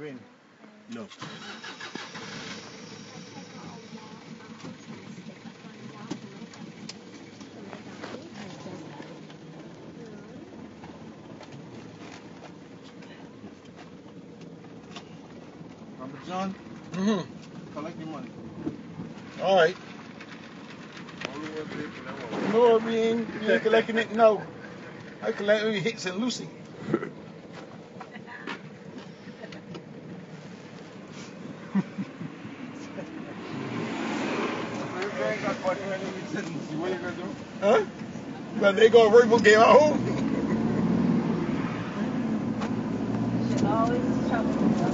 Green. No. Uncle John? Collect the money. All right. No, we ain't collecting it, no. I collect it hits and Lucy. What you gonna do? Huh? Well, they gonna work for get out home. Should always trouble the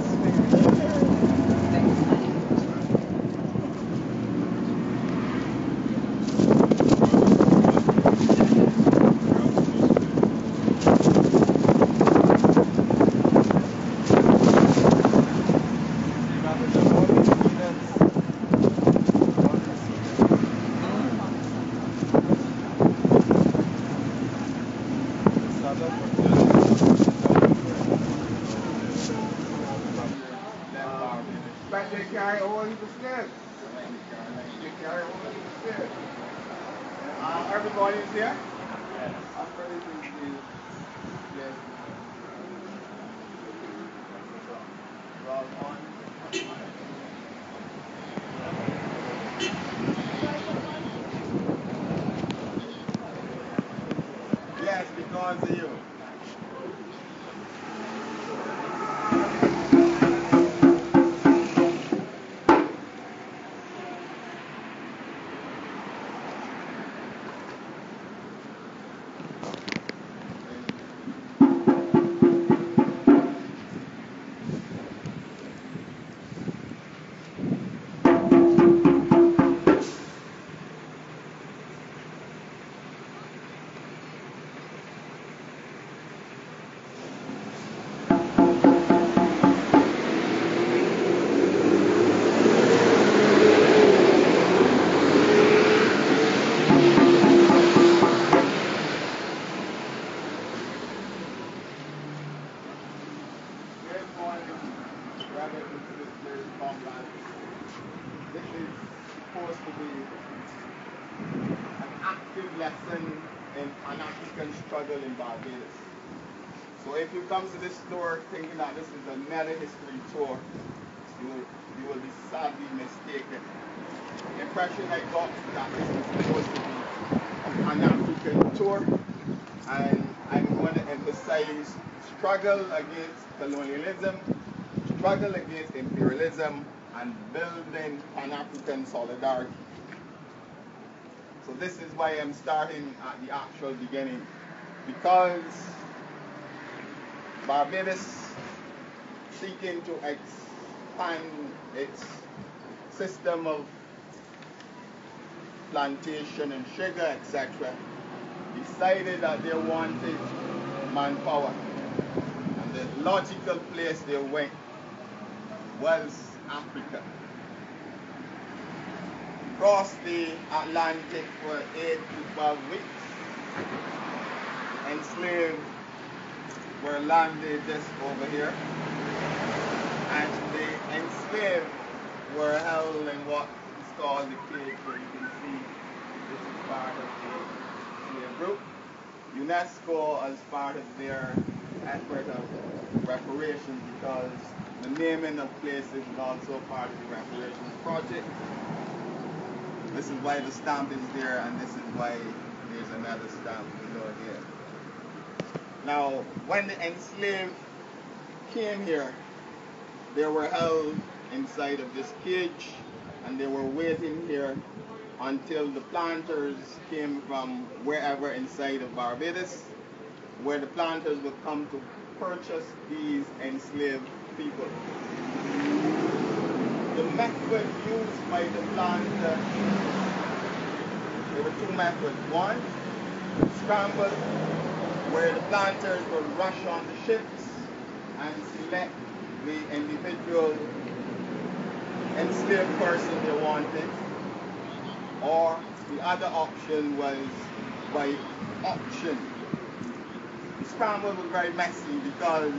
Back they carry all the stairs. They carry all the stairs. Everybody is here? Yes. I'm ready to see. Yes. Roll on. Yes, because of you. Brothers and sisters, comrades, this is supposed to be an active lesson in Pan-African struggle in Barbados. So if you come to this tour thinking that this is another history tour, you will be sadly mistaken. The impression I got is that this is supposed to be a Pan-African tour, and I'm going to emphasize struggle against colonialism, struggle against imperialism, and building Pan-African solidarity. So this is why I'm starting at the actual beginning, because Barbados seeking to expand its system of plantation and sugar, etc., decided that they wanted manpower. And the logical place they went was Africa. Crossed the Atlantic for 8 to 12 weeks. Enslaved were landed just over here. And the enslaved were held in what is called the cage, where you can see this is part of the slave group. UNESCO, as part of their effort of reparations, because the naming of places is also part of the reparations project. This is why the stamp is there, and this is why there's another stamp below here. Now, when the enslaved came here, they were held inside of this cage, and they were waiting here until the planters came from wherever inside of Barbados, where the planters would come to purchase these enslaved people. The method used by the planter, there were two methods. One, scramble, where the planters would rush on the ships and select the individual enslaved person they wanted. Or the other option was by auction. The scramble was very messy because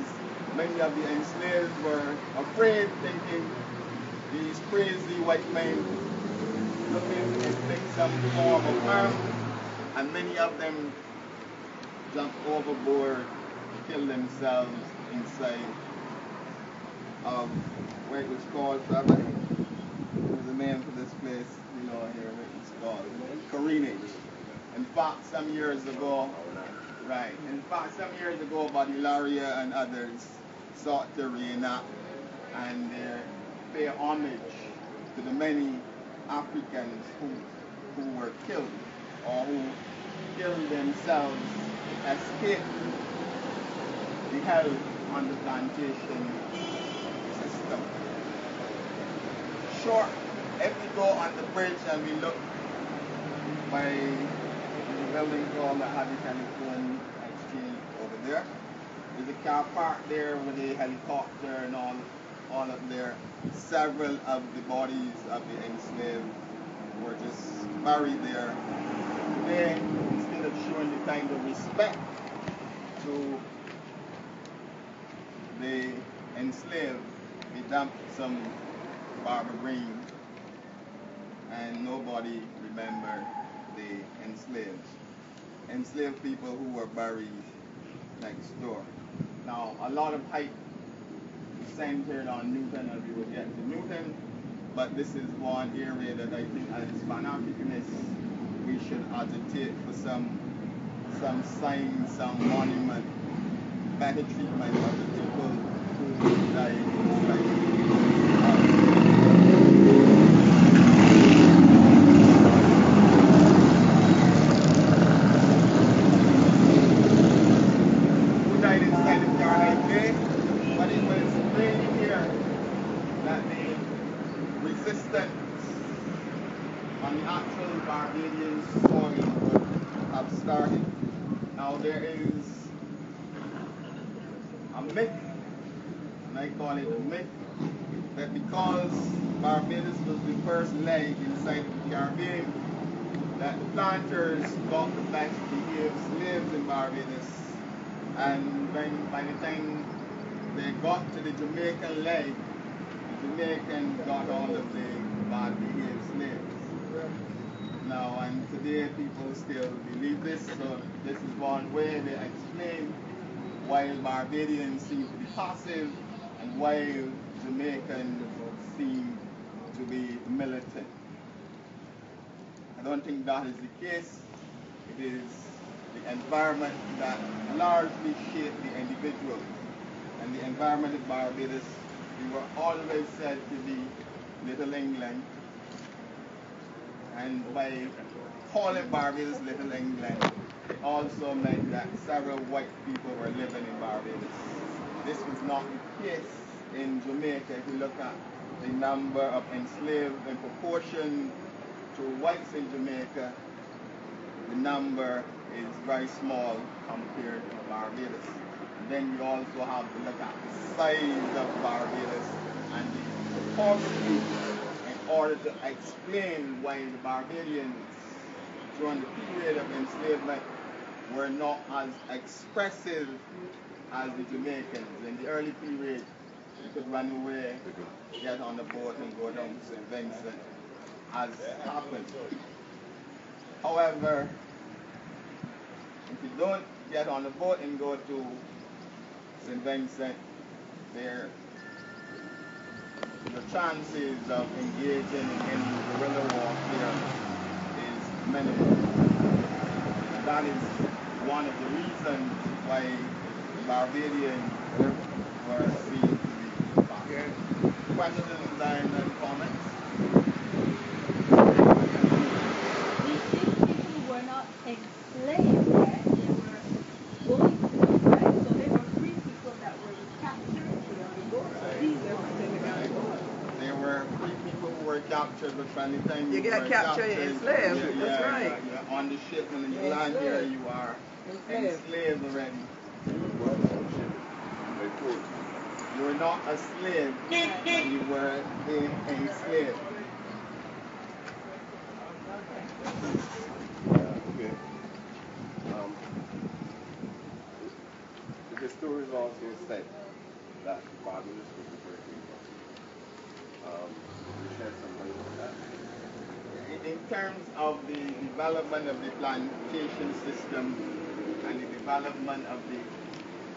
Many of the enslaved were afraid, thinking these crazy white men looking to inflict some form of harm, and many of them jumped overboard, killed themselves inside of where it was called, Baba. There's a name for this place, you know, here what it's called, Carinage. In fact, some years ago, right, in fact, some years ago, Badilaria and others sought to reenact and pay homage to the many Africans who were killed or who killed themselves to escape the hell on the plantation system. Sure, if we go on the bridge and we look by the building called the Hardy Telephone Exchange over there, there's a car parked there with a helicopter and all up there. Several of the bodies of the enslaved were just buried there. Today, instead of showing the kind of respect to the enslaved, they dumped some Barbara Green, and nobody remembered the enslaved. Enslaved people who were buried next door. Now, a lot of hype is centered on Newton, and we will get to Newton, but this is one area that I think as Pan-Africanists we should agitate for some sign, some monument, better treatment of the people who died in slavery. Who died inside the Caroline Bay, but it was plain here that the resistance on the actual Barbadian soil would have started. Now there is a myth, and I call it a myth, that because Barbados was the first leg inside the Caribbean, that the planters got the best behaved slaves in Barbados, and by the time they got to the Jamaican leg, the Jamaicans got all of the bad behaved slaves. Now, and today people still believe this, so this is one way they explain why Barbadians seem to be passive and why Jamaicans seem to be militant. I don't think that is the case. It is the environment that largely shaped the individual. And the environment of Barbados, we were always said to be Little England. And by calling Barbados Little England, it also meant that several white people were living in Barbados. This was not the case in Jamaica. If you look at the number of enslaved in proportion to whites in Jamaica, the number is very small compared to Barbados. And then you also have to look at the size of Barbados and the topography in order to explain why the Barbadians during the period of enslavement were not as expressive as the Jamaicans. In the early period, you could run away, get on the boat and go down to St. Vincent, as happened. However, if you don't get on the boat and go to St. Vincent, the chances of engaging in guerrilla warfare is minimal. And that is one of the reasons why the Barbadians were seen to be passive. Questions and comments? These people were not enslaved, right? They were going free, right? So they were free people that were captured. These There were free people who were captured, but by the time You get captured, you're enslaved. That's right. You're on the ship, and when you land here, you are enslaved already. You were not a slave, you were enslaved. Okay. The historians also said that Barbados was a great people. Can you shed some light on that? In terms of the development of the plantation system and the development of the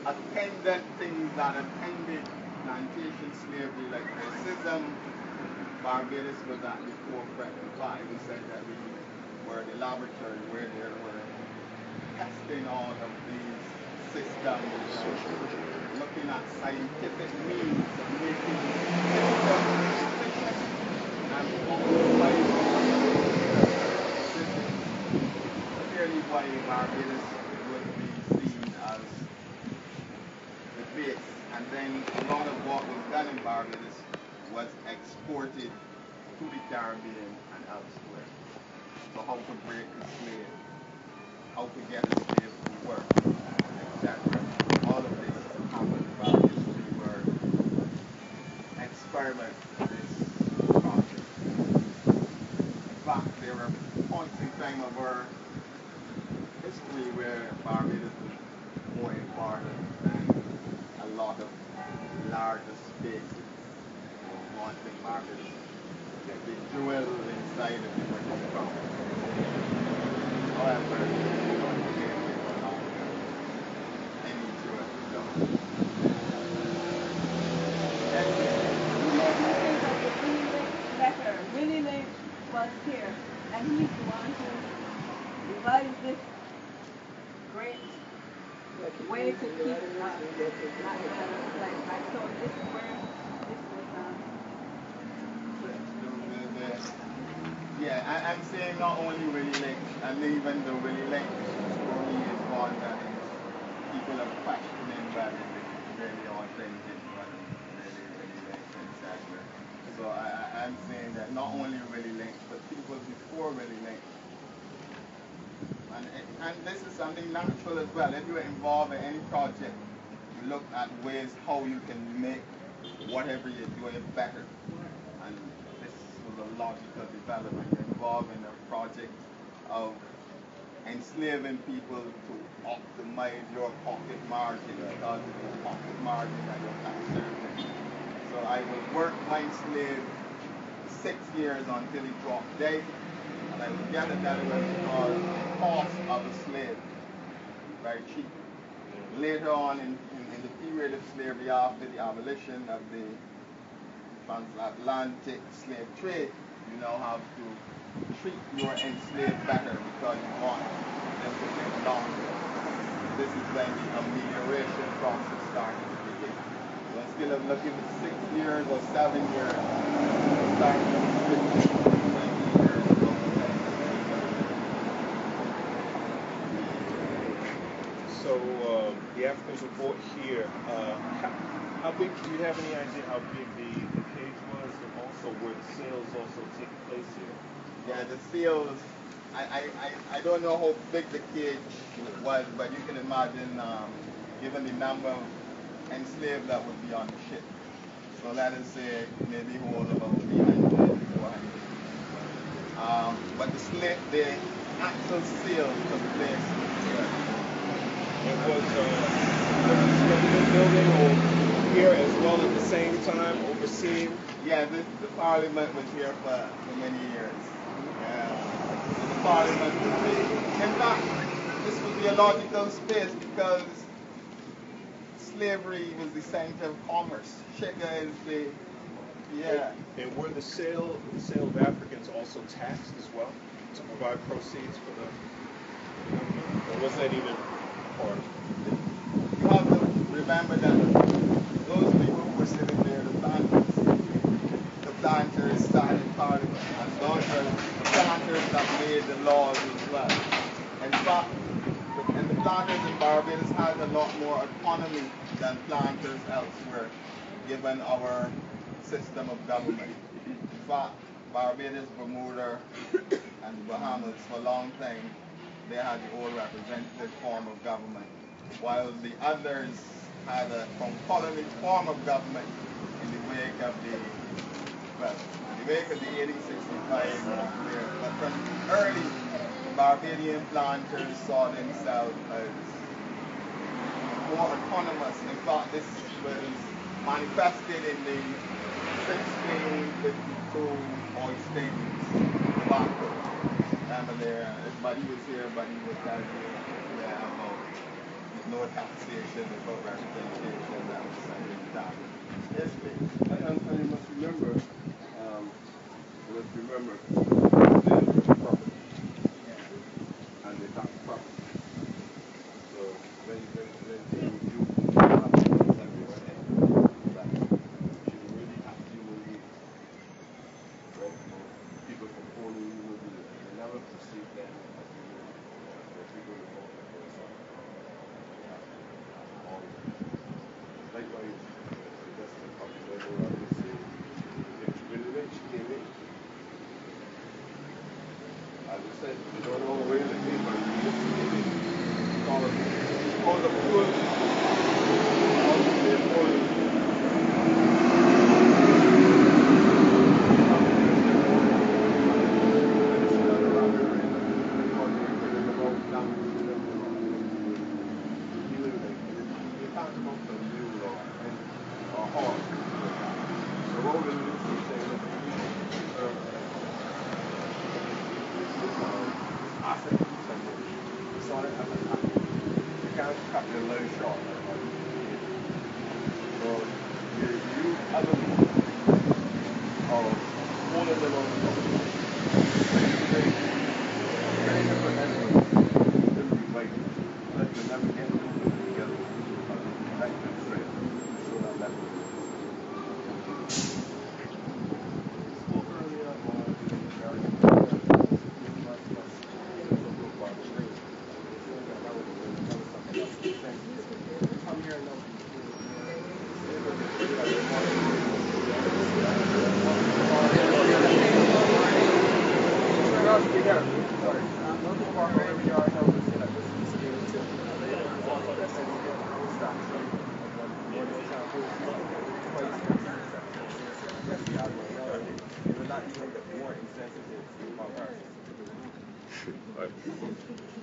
attendant things that attended plantation slavery, like racism, Barbados was at the forefront. In fact, we said that we were the laboratory where they were testing all of these systems, looking at scientific means of making systems efficient and clearly why Barbados would be seen as the base. And then a lot of what was done in Barbados was exported to the Caribbean and elsewhere. So how to break the slave, how to get a slave to work, etc. All of this happened in Barbados. We were experiment this project. In fact, there were points in time of our history where Barbados was more important than a lot of larger spaces. One thing Barbados, the jewel inside of the British crown. However, we don't get it for long. Any jewel is lost. That's it. Better. Willie Lake was here, and he's the one who devised this great way to keep that like so this is where this was Yeah, I'm saying not only Willie Lake, and even the Willie Lake story is one that people are questioning whether it's really authentic, whether it's really Willie Lake, etc. So I'm saying that not only Willie Lake, but people before Willie Lake. And this is something natural as well. If you're involved in any project, you look at ways how you can make whatever you're doing better. And this was a logical development. You're involved in a project of enslaving people to optimize your pocket margin, because it's your pocket margin that you're concerned with. So I will work my slave 6 years until he dropped dead. And I would get it that it was called the cost of a slave, very cheap. Later on in the period of slavery, after the abolition of the transatlantic slave trade, you now have to treat your enslaved better because you want them to live longer. This is when the amelioration process started to begin. So instead of looking at 6 years or 7 years, starting to 15, 20 years. So the Africans were brought here. How big? Do you have any idea how big the cage was, and also where the sales also take place here? Yeah, the sales. I don't know how big the cage was, but you can imagine, given the number of enslaved that would be on the ship. So let us say maybe hold about 300, 400. But the actual sales took place here. It was the building or here as well at the same time, overseeing. Yeah, the Parliament was here for many years. So the Parliament would be, in fact, this would be a logical space because slavery was the center of commerce. Sugar is the, yeah. And were the sale of Africans also taxed as well to provide proceeds for the government? Or was that even part of it? You have to remember that those people who were sitting there, the planters started Parliament, and those are the planters that made the laws as well. In fact, the planters in Barbados had a lot more autonomy than planters elsewhere, given our system of government. In fact, Barbados, Bermuda, and the Bahamas, for a long time, they had the old representative form of government, while the others had a colony form of government in the wake of the 1865 war. But from early, Barbadian planters saw themselves as more autonomous. In fact, this was manifested in the 1652 oil statements tobacco. And there, everybody was here, everybody was telling you, yeah, about no taxation, about representation, that was something that is big. And you must remember, the property and the tax property. So when you have to that you really accumulate, right? People from owning, they never perceive them as people who own the person. Likewise, that's the property level, I would say, when the rich came in, as I said, we don't know where they came from, we just came in. All the poor, all the poor,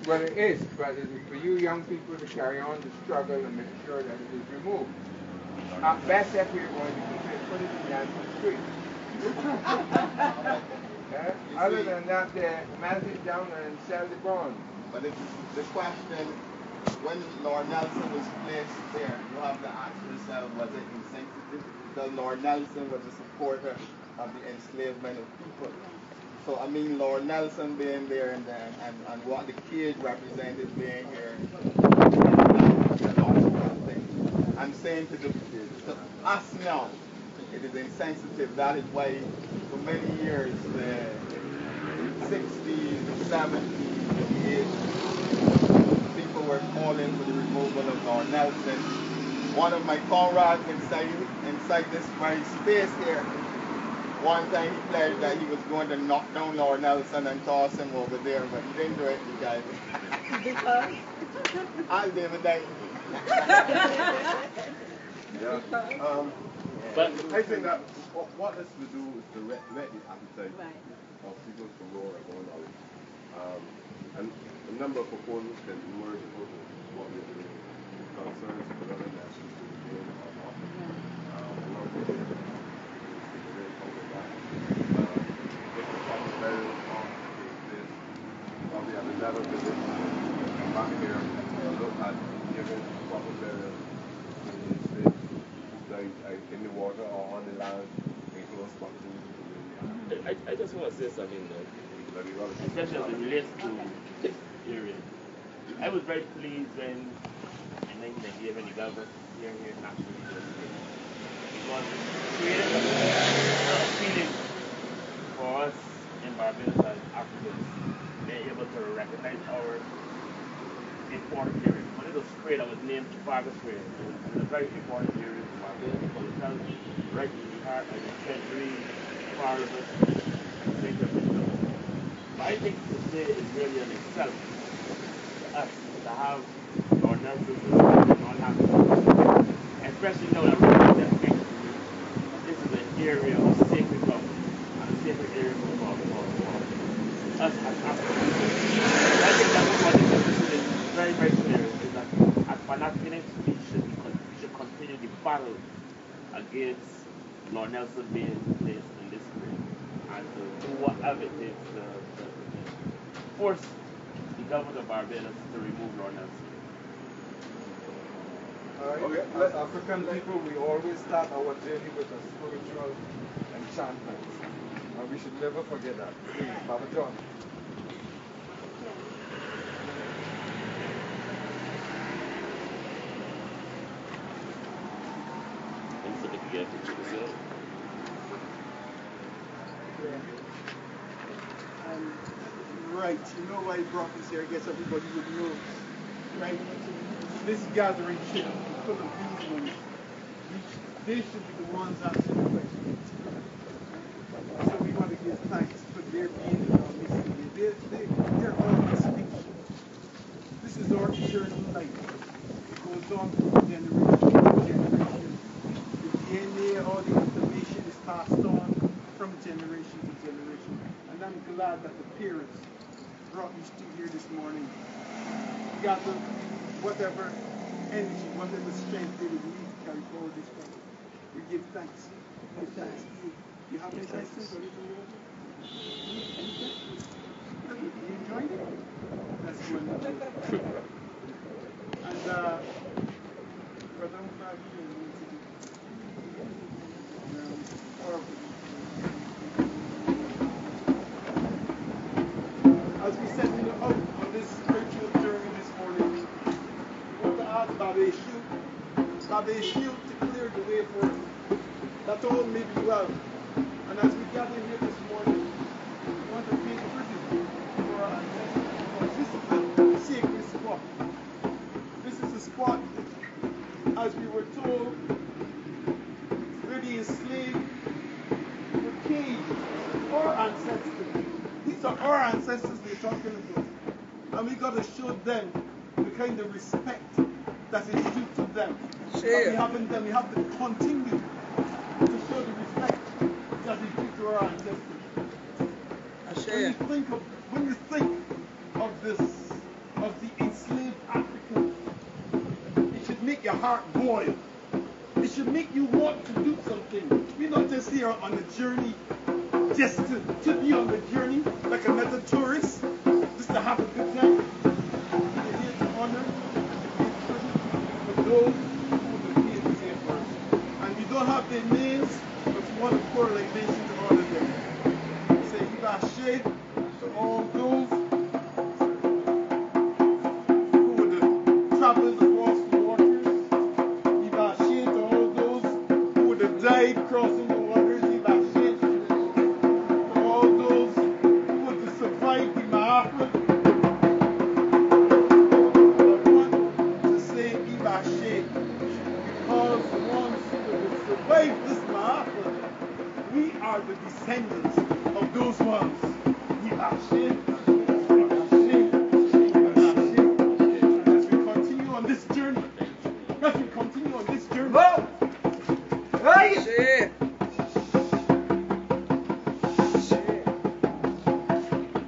Well, it is, but it is for you young people to carry on the struggle and make sure that it is removed. At best, if we're going to keep it, put it in Yankee Street. Other than that, they melt it down and sell the bond. But the question, when Lord Nelson was placed there, you have to ask yourself, was it insensitive? Because Lord Nelson was a supporter of the enslavement of people. So, I mean, Lord Nelson being there and what the kids represented being here, I'm saying to us now, it is insensitive. That is why for many years, the 60s, the 70s, the 80s, people were calling for the removal of Lord Nelson. One of my comrades inside this very space here, one time he pledged that he was going to knock down Lord Nelson and toss him over there, but he didn't do it, you guys. Because? I'll never die. Yeah. But I think that what this will do is to whet the appetite of people to know and go knowledge. And a number of proposals can emerge out of what we're doing. Concerns for other nations to be doing or not. Along with it, people really come with that. If the proper burial of this, probably have another visit, come back here and look at giving proper burial to the enslaved who died in the water or on the land in close proximity to the I just want to say something though, especially as it relates to this area. I was very pleased when in 1998 when the government here nationally because it created a feeling for us in Barbados as Africans being able to recognize our important area. One of the spray that was named Barbados Spray. It was a very important area for Barbados because it fell right in the heart of the treasury, far river, and center of the government. But I think today is really in itself to us to have our nurses not have especially now that we're definitely this is an area of sacred love and a sacred area for us as Africans. I think that's what is very, very clear is that as Pan-Africanists we should continue the battle against Lord Nelson being placed in this grave, and to do whatever it takes to force the government of Barbados to remove Lord Nelson. Okay. As African people, we always start our journey with a spiritual enchantment. And we should never forget that. Please, Baba John. Right, you know why he brought us here. I guess everybody would know. Right? This gathering should be full of these ones. They should be the ones asking the questions. So we want to give thanks for their being in our midst today. They're all distinction. This is our eternal life. It goes on from generation to generation. The DNA, all the information is passed on from generation to generation. And I'm glad that the parents brought these two here this morning. Gather whatever energy, whatever strength they would need to carry forward this project. We give thanks. Give thanks to you. You have any questions or anything you want to? You enjoyed it? That's wonderful. And Brother Mufagi, as we set out on this spiritual journey this morning, we want to ask Baba Shield to clear the way for us, that all may be well. And as we gather here this morning, we want to pay tribute for our ancestors, because this is a sacred spot. This is a spot, as we were told, where the enslaved were caged, our ancestors. These are our ancestors we're talking about. And we got to show them the kind of respect that is due to them. That we have in them. We have to continue to show the respect that is due to our ancestors. When you think of this, of the enslaved Africans, it should make your heart boil. It should make you want to do something. We're not just here on a journey just to be on the journey like another tourist, just to have a good time. We're here to honor and to give tribute for those who have been here first. And we don't have their names, but we want to correlation to honor them. We say Ibashe to all those who would have traveled across the waters. Ibashe to all those who would have died crossing the waters. The descendants of those ones. As we continue on this journey,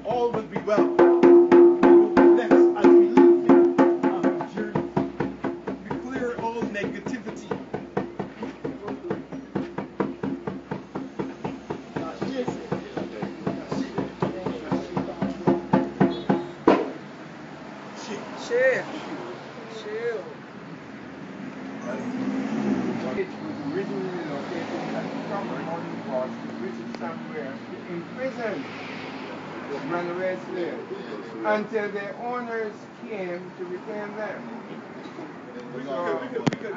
all will be well. We will be blessed as we live here on the journey. We clear all negativity. It was originally located at some money was Richard somewhere in prison with runaway slaves until their owners came to reclaim them. We could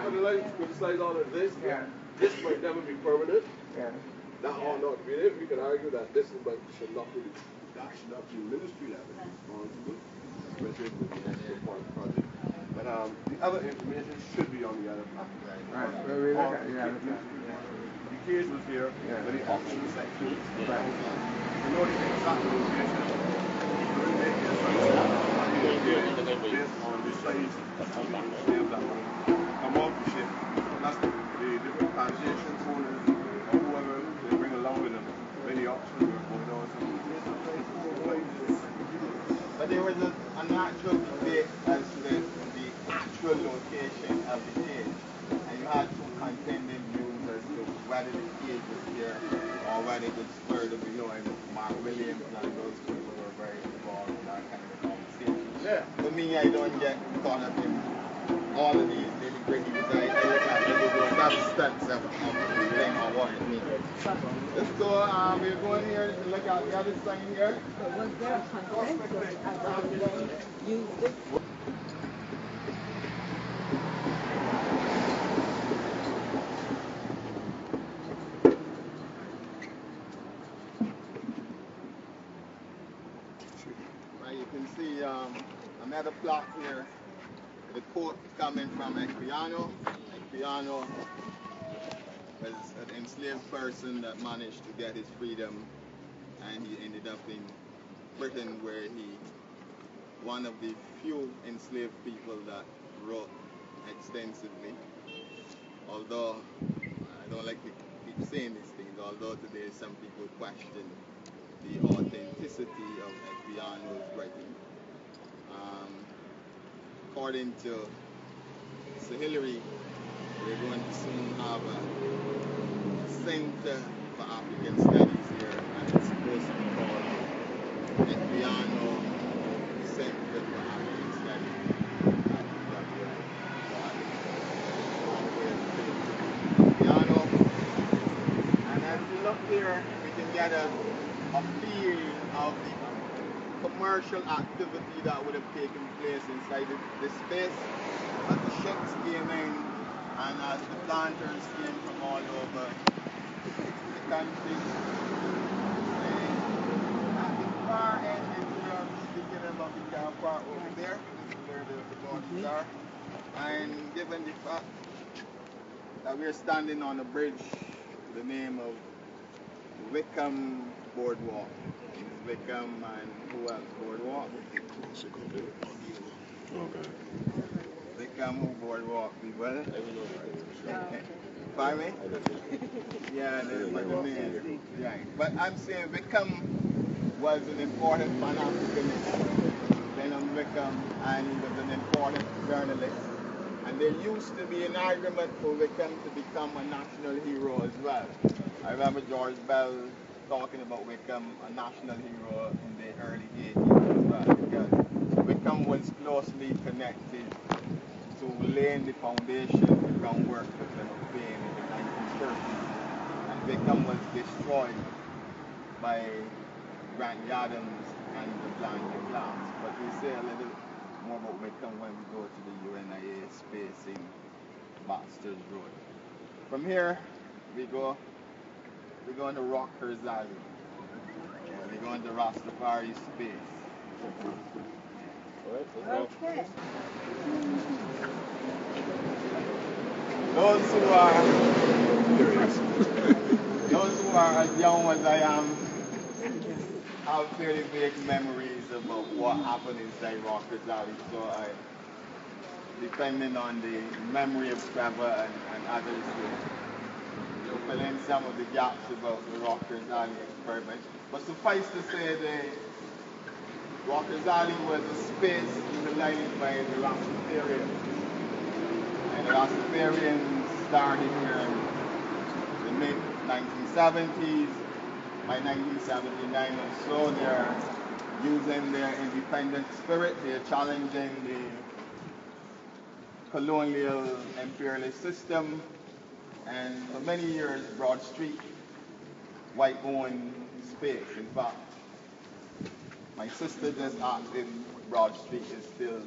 put aside all of this. Yeah. This might never be permanent. Yeah. That ought not be it. We could argue that this should not be ministry that is responsible, especially with the extra part project. But the other information should be on the other part. Right. The case was here, but the auction section. You know the exact location. Based on the size of the slaves that will come off the ship. That's the different plantation owners or whoever they bring along with them. When the auction will go down. But there was an actual debate as to the actual actual location of the cage. And you had two contending views as to whether the cage was here or whether it was further below. And Mark Williams and those people were very involved in that kind of conversation. Yeah. For me, I don't get caught up in all of these nitty-gritties. I look at the substance of the thing or what it means. Let's go, we're going here to look at the other sign here. Was there a consensus about use this? Right, you can see another plot here. The quote coming from Equiano. Equiano was an enslaved person that managed to get his freedom, and he ended up in Britain, where he, one of the few enslaved people that wrote extensively. Although, I don't like to keep saying these things, although today some people question the authenticity of Equiano's writing. According to Sir Hilary, we're going to soon have a Center for African Studies here, and it's supposed to be called Equiano Center for African Studies at Equiano. And as we look here, we can get a feel of the commercial activity that would have taken place inside this space as the ships came in and as the planters came from all over the country. At the far end is where I'm speaking about the car park over there. This is where the bodies are. And given the fact that we're standing on a bridge with the name of Wickham Boardwalk. Wickham and who else? Boardwalk? Okay. Wickham who Boardwalk people? Pardon me? Yeah, but the name. Right. But I'm saying Wickham was an important Pan-Africanist. Benham Wickham, and he was an important journalist. And there used to be an argument for Wickham to become a national hero as well. I remember George Bell talking about Wickham, a national hero in the early 80s as well, because Wickham was closely connected to laying the foundation, the groundwork for Plymouth Plain in the 1930s. And Wickham was destroyed by Grant Adams and the blinding glass. But we'll say a little more about Wickham when we go to the UNIA space in Baxter's Road. From here, we're going to Rockers Alley. We're going to Rastafari space. Okay. Those who are as young as I am have fairly vague memories about what happened inside Rockers Alley. So I, depending on the memory of Trevor and others, will fill in some of the gaps about the Rockers Alley experiment. But suffice to say, the Rockers Alley was a space utilized by the Rastafarians. And the Rastafarians started here in the mid-1970s. By 1979 or so, they're using their independent spirit. They're challenging the colonial imperialist system. And for many years, Broad Street, white-owned space. In fact, my sister just asked if Broad Street is still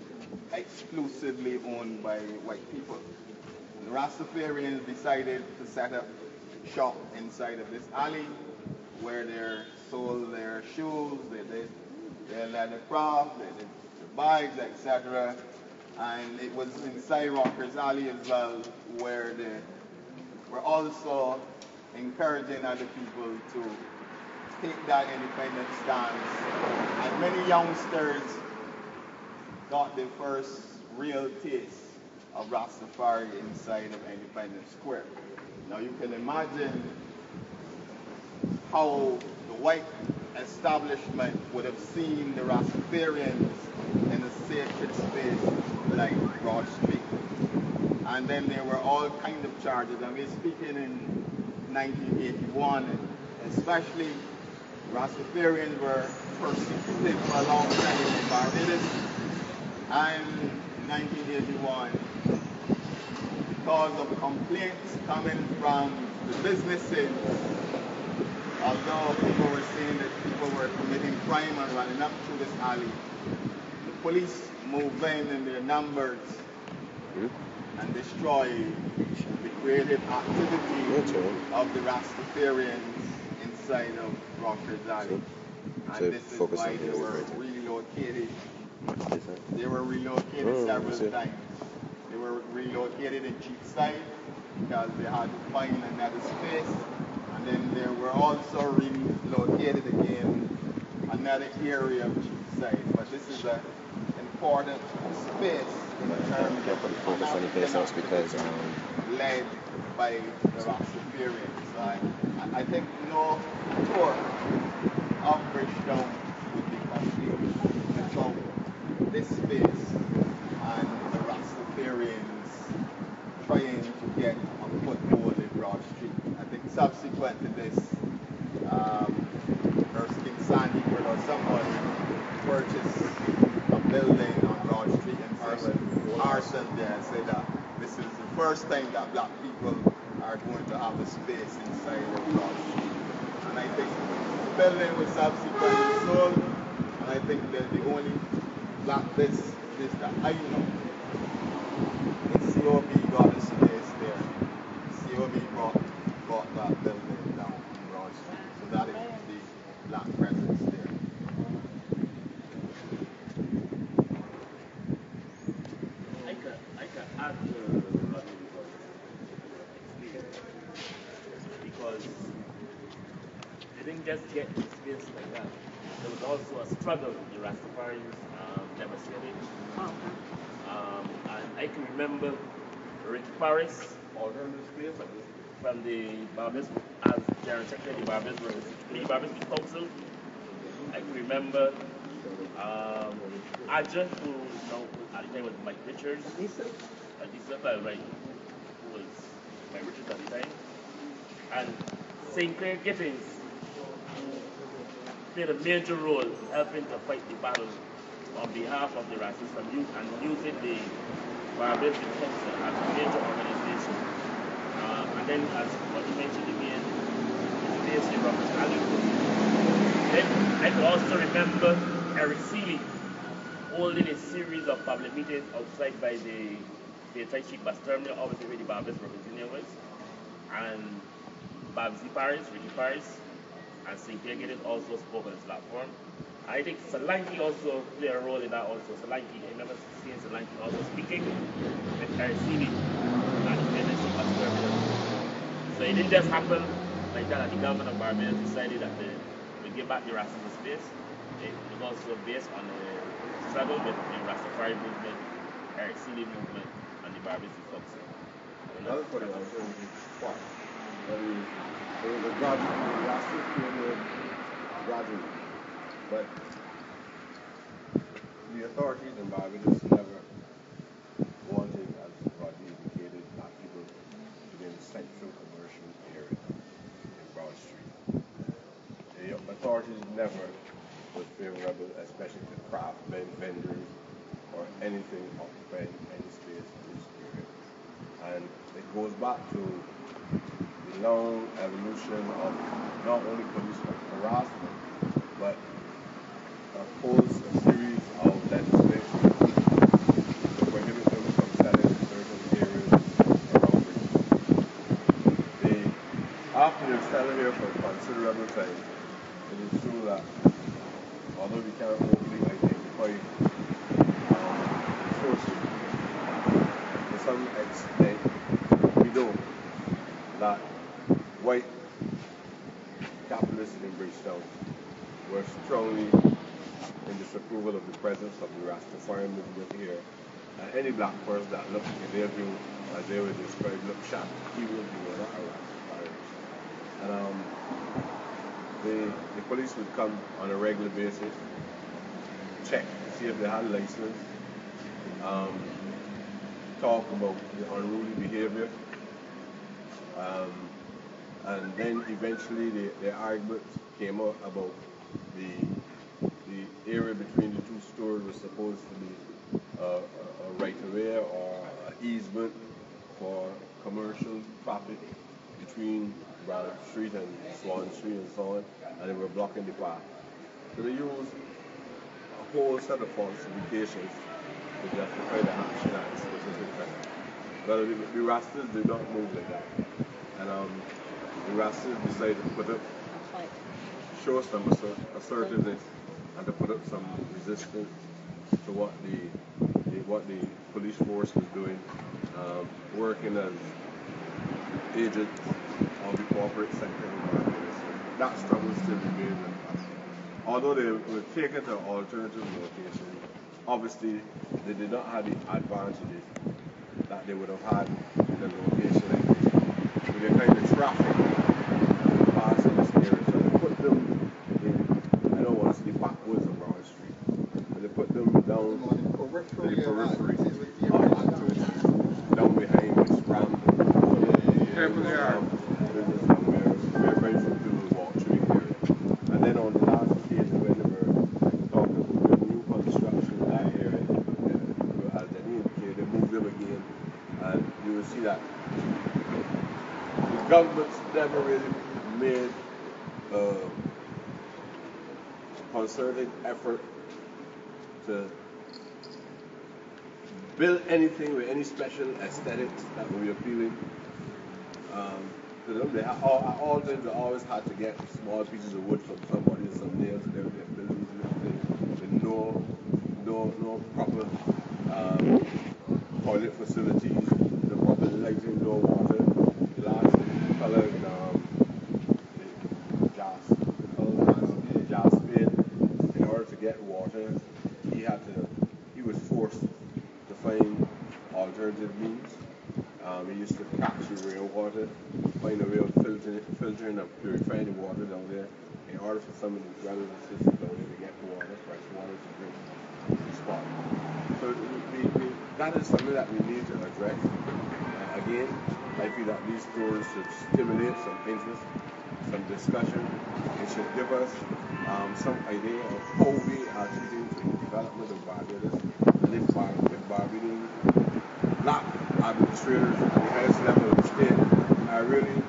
exclusively owned by white people. The Rastafarians decided to set up shop inside of this alley where they sold their shoes, their leather craft, their bags, etc. And it was inside Rockers Alley as well where they were also encouraging other people to take that independent stance. And many youngsters got their first real taste of Rastafari inside of Independence Square. Now you can imagine how the white establishment would have seen the Rastafarians in a sacred space like Broad Street. and then there were all kind of charges. And we're speaking in 1981, especially Rastafarians were persecuted for a long time in Barbados. And in 1981, because of complaints coming from the businesses, although people were saying that people were committing crime and running up through this alley, the police moved in their numbers and destroy the creative activity of the Rastafarians inside of Rockers Alley. And this is why they were relocated. They were relocated several times. They were relocated in Cheapside because they had to find another space. And then they were also relocated again another area of Cheapside. But this is an important space in terms of focus on the place else because led by the Rastafarians. So I think no tour of Bridgetown would be complete without this space and the Rastafarians trying to get a foothold in Broad Street. I think subsequent to this, Erskine Sandyford or somebody purchased a building on Broad Street and said, arson there, and said that this is the first time that black people are going to have a space inside of Broad Street. And I think the building was subsequently sold, and I think that the only black business that I know is COB got a space there. COB bought that building down in Broad Street. So that is the black presence there. I can add to Rodney because they didn't just get the space like that. There was also a struggle. The Rastafarians demonstrated. And I can remember Ricky Paris from the Barbados as General Secretary of the Barbados Council. I can remember Adja, who now at the time was Mike Richards. Adisa, right, who was Mike Richards at the time. And St. Clair Gittins played a major role in helping to fight the battle on behalf of the Rastas and using the Barbados Council as a major organization. And then, as what you mentioned again, the space in Robert's Alley. Then I could also remember Eric Seeley holding a series of public meetings outside by the Stateside Street bus terminal, obviously where the Barbados Representative was. And Babsy Paris, Ricky Paris, and St. Clair Gittins also spoke on this platform. I think Solanke also played a role in that also. Solanke, I remember seeing Solanke also speaking with Eric Seeley at the Stateside bus terminal. So it didn't just happen like that. The government of Barbados decided that they would give back the Rastafari space. It was also based on a struggle with the Rastafari movement, Eric Seeley movement, and the Barbados Council. Another part of the part. There was a graduate, graduate, but the authorities in Barbados never wanted, as Rodney indicated, black people to be in the central commercial area in Broad Street. The authorities never was favorable, especially to craftsmen, vendors, or anything occupying any space in this area. And it goes back to the long evolution of not only police harassment, but a series of legislation to prohibit them from selling in certain areas around it. After they've settled here for a considerable time, it is true that although we can't openly identify sources, to some extent we know that white capitalists in Bridgetown were strongly in disapproval of the presence of the Rastafarian movement here. And any black person that looked, in their view, as they would describe, looked sharp, he would be one of our Rastafarians. And the police would come on a regular basis, check to see if they had license, talk about the unruly behavior. And then eventually the argument came up about the area between the two stores was supposed to be a right-of-way or an easement for commercial traffic between Barbados Street and Swan Street and so on, and they were blocking the path. So they used a whole set of falsifications to justify the action at a specific time. Well, the Rastas did not move like that. And the Rastas decided to put up, show some assertiveness and to put up some resistance to what the police force was doing, working as agents of the corporate sector in Barbados. That struggle still remains. Although they were taken to alternative locations, obviously they did not have the advantages that they would have had in a location like this. So they kind of traffic past in this area. So they put them in, I don't want to say backwoods of Broad Street, but they put them down to the periphery, down behind the scramble. Careful there. Where very few people walk through the area. And then on the last occasion when they were talking about the new construction in that area, as they indicated, they moved them again. And you will see that the government's never really made a concerted effort to build anything with any special aesthetics that will be appealing to them. They at all times they always had to get small pieces of wood from somebody and some nails and everything, buildings and everything, with no proper toilet facilities, no proper lighting, no water. The last fellow in Jasper, in order to get water, he was forced to find alternative means. He used to capture rainwater, find a way of filtering and purifying the water down there in order for some of the brothers and sisters down there to get water, fresh water to drink the spot. So that is something that we need to address. Again, I feel that these stories should stimulate some interest, some discussion. It should give us some idea of how we are treating the development of Barbados and if Barbadians, black administrators at the highest level of the state are really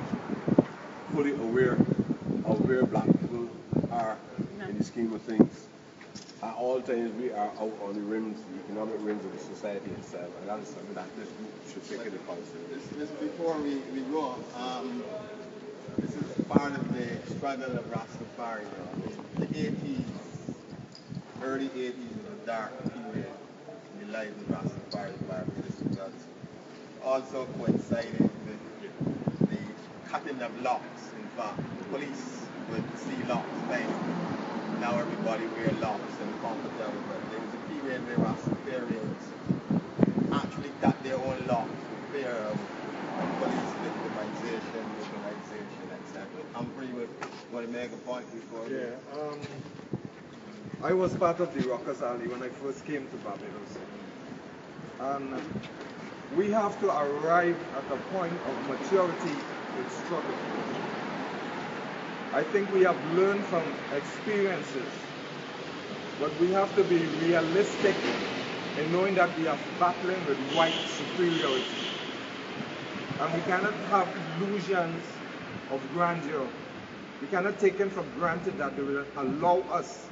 fully aware of where black people are in the scheme of things. At all times we are out on the economic rims of the society itself, and that is something that this group should take into consideration. Just before we go, this is part of the struggle of Rastafari. The 80s, early 80s was a dark period in the life of Rastafari Barbados because also coincided with the cutting of locks. In fact, the police would see locks bang. Now everybody wear locks and comfortable, but there was a period where Rastafarians actually got their own locks for fear of police victimization, etc. Humphrey would want to make a point before. Yeah, I was part of the Rockers Alley when I first came to Barbados. And we have to arrive at a point of maturity with struggle. I think we have learned from experiences, but we have to be realistic in knowing that we are battling with white superiority. And we cannot have illusions of grandeur. We cannot take them for granted that they will allow us,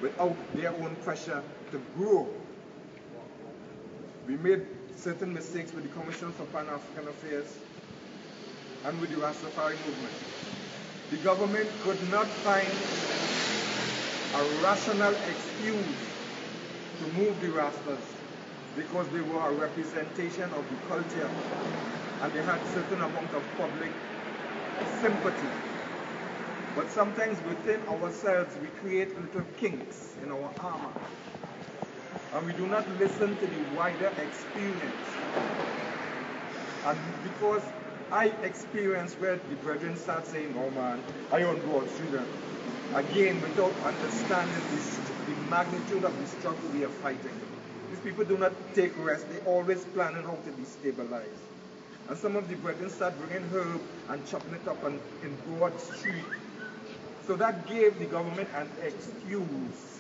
without their own pressure, to grow. We made certain mistakes with the Commission for Pan-African Affairs and with the Rastafari movement. The government could not find a rational excuse to move the Rastas because they were a representation of the culture and they had certain amount of public sympathy. But sometimes within ourselves we create little kinks in our armor and we do not listen to the wider experience. And because I experienced where the brethren start saying, oh man, I on board sugar. Again, without understanding the magnitude of the struggle we are fighting. These people do not take rest. They always planning how to destabilize. And some of the brethren start bringing herb and chopping it up in Broad Street. So that gave the government an excuse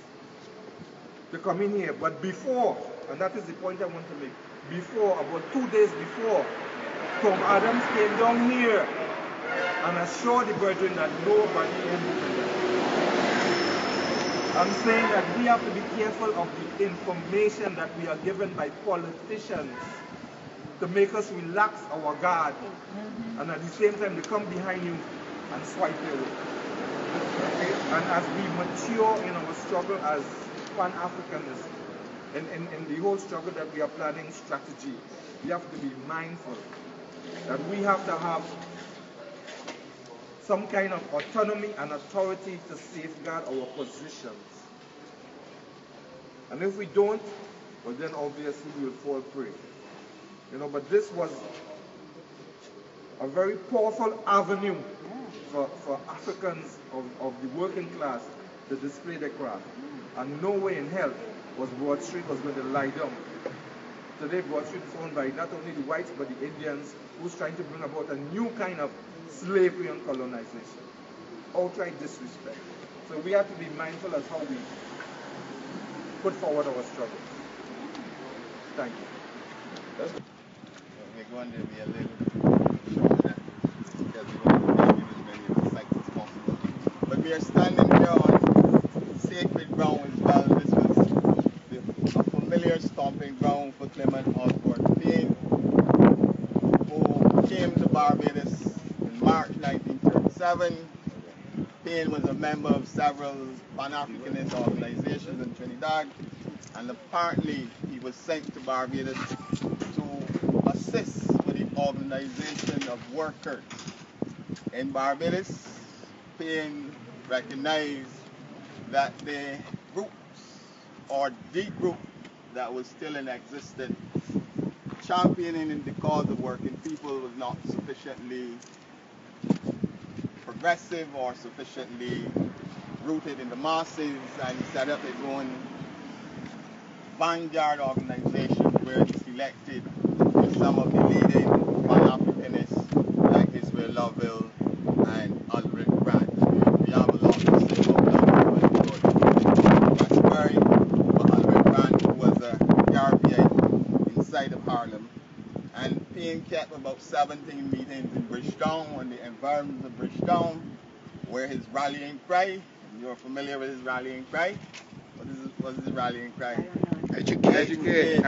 to come in here. But before, and that is the point I want to make, before, about 2 days before, Tom Adams came down here and assured the brethren that nobody will move in there. I'm saying that we have to be careful of the information that we are given by politicians to make us relax our guard, and at the same time they come behind you and swipe you away. Okay? And as we mature in our struggle as Pan-Africanism, in the whole struggle that we are planning strategy, we have to be mindful that we have to have some kind of autonomy and authority to safeguard our positions. And if we don't, well then obviously we will fall prey. But this was a very powerful avenue for Africans of the working class to display their craft. And no way in hell was Broad Street was going to lie down. Today Broad Street is owned by not only the whites but the Indians, who's trying to bring about a new kind of slavery and colonization. Outright disrespect. So we have to be mindful as how we put forward our struggle. Thank you. We're going to be a little shorter because we want to make as many sites as possible. But we are standing here on sacred ground as well. This was a familiar stomping ground for Clement Osborne Payne, who came to Barbados in March 1937. Payne was a member of several Pan-Africanist organizations in Trinidad, and apparently he was sent to Barbados to assist with the organization of workers. In Barbados, Payne recognized that the groups, or the group that was still in existence, championing the cause of working people was not sufficiently progressive or sufficiently rooted in the masses, and he set up his own vanguard organization where he selected some of the leading Pan-Africanists like Israel Lovell and Albert Grant. We have a lot to say about Lovell, but Albert Grant, who was a Caribbean inside of Harlem. And Payne kept about 17 meetings in Bridgetown, on the environment of Bridgetown, where his rallying cry, you're familiar with his rallying cry? What is his rallying cry? Educate,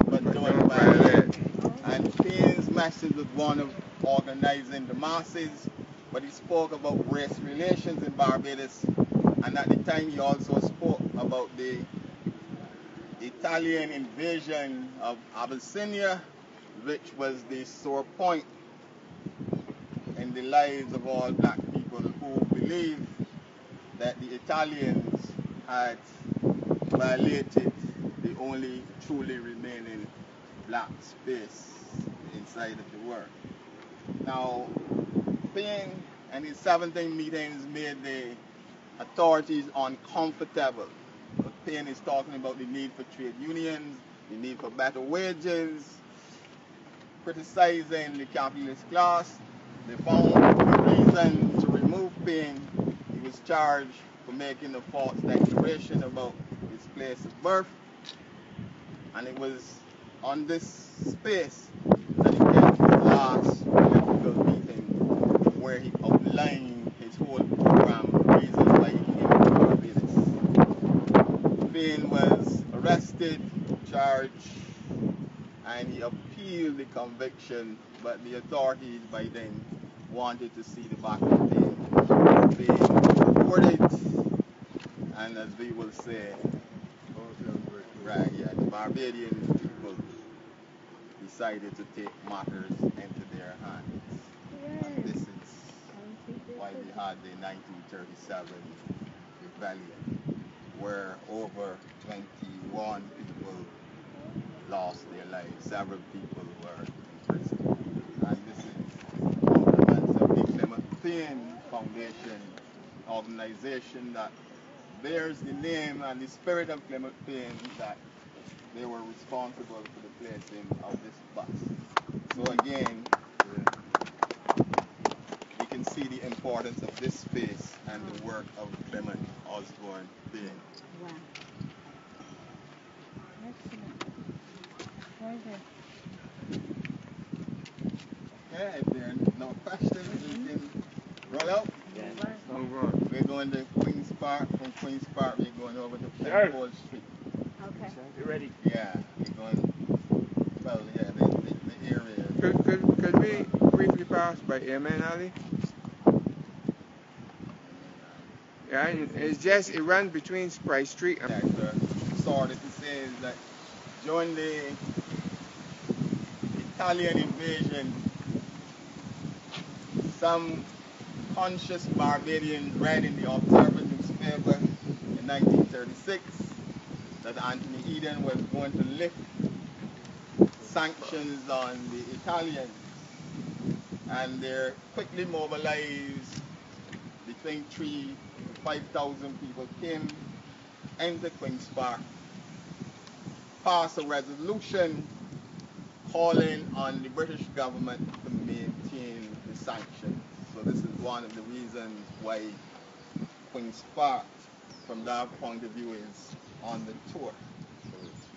but don't violate. And Payne's message was one of organizing the masses, but he spoke about race relations in Barbados, and at the time he also spoke about the Italian invasion of Abyssinia, which was the sore point in the lives of all black people who believed that the Italians had violated the only truly remaining black space inside of the world. Now, Payne and his 17 meetings made the authorities uncomfortable. But Payne is talking about the need for trade unions, the need for better wages, criticizing the capitalist class. They found a reason to remove Payne. He was charged for making a false declaration about his place of birth. And it was on this space that he kept his last political meeting, where he outlined his whole program, the reasons why he came to Barbados. Payne was arrested, charged, and he appealed the conviction, but the authorities by then wanted to see the back of Payne being deported, and as we will say, right, yeah, the Barbadian people decided to take matters into their hands. And this is why we had the 1937 rebellion, where over 21 people lost their lives. Several people were imprisoned. And this is compliments of the Clement Payne Foundation, organization that bears the name and the spirit of Clement Payne, that they were responsible for the placing of this bus. So again, you can see the importance of this space and the work of Clement Osborne being. Wow. Excellent. Very good. Okay, if there are no questions, we can roll out. Yeah. Move on. We're going to Queen's Park. From Queen's Park, we're going over to Penfold Street. Okay. You ready? Yeah, we're going, well, yeah, the area. Could we briefly pass by Amen Ali? Yeah, it's just, it runs between Price Street and... Sorry to say is that during the Italian invasion, some conscious Barbadians read in the Observer newspaper in 1936 that Anthony Eden was going to lift sanctions on the Italians, and they quickly mobilized between 3,000 to 5,000 people came into Queen's Park, passed a resolution calling on the British government to maintain the sanctions. So this is one of the reasons why Queen's Park, from that point of view, is on the tour.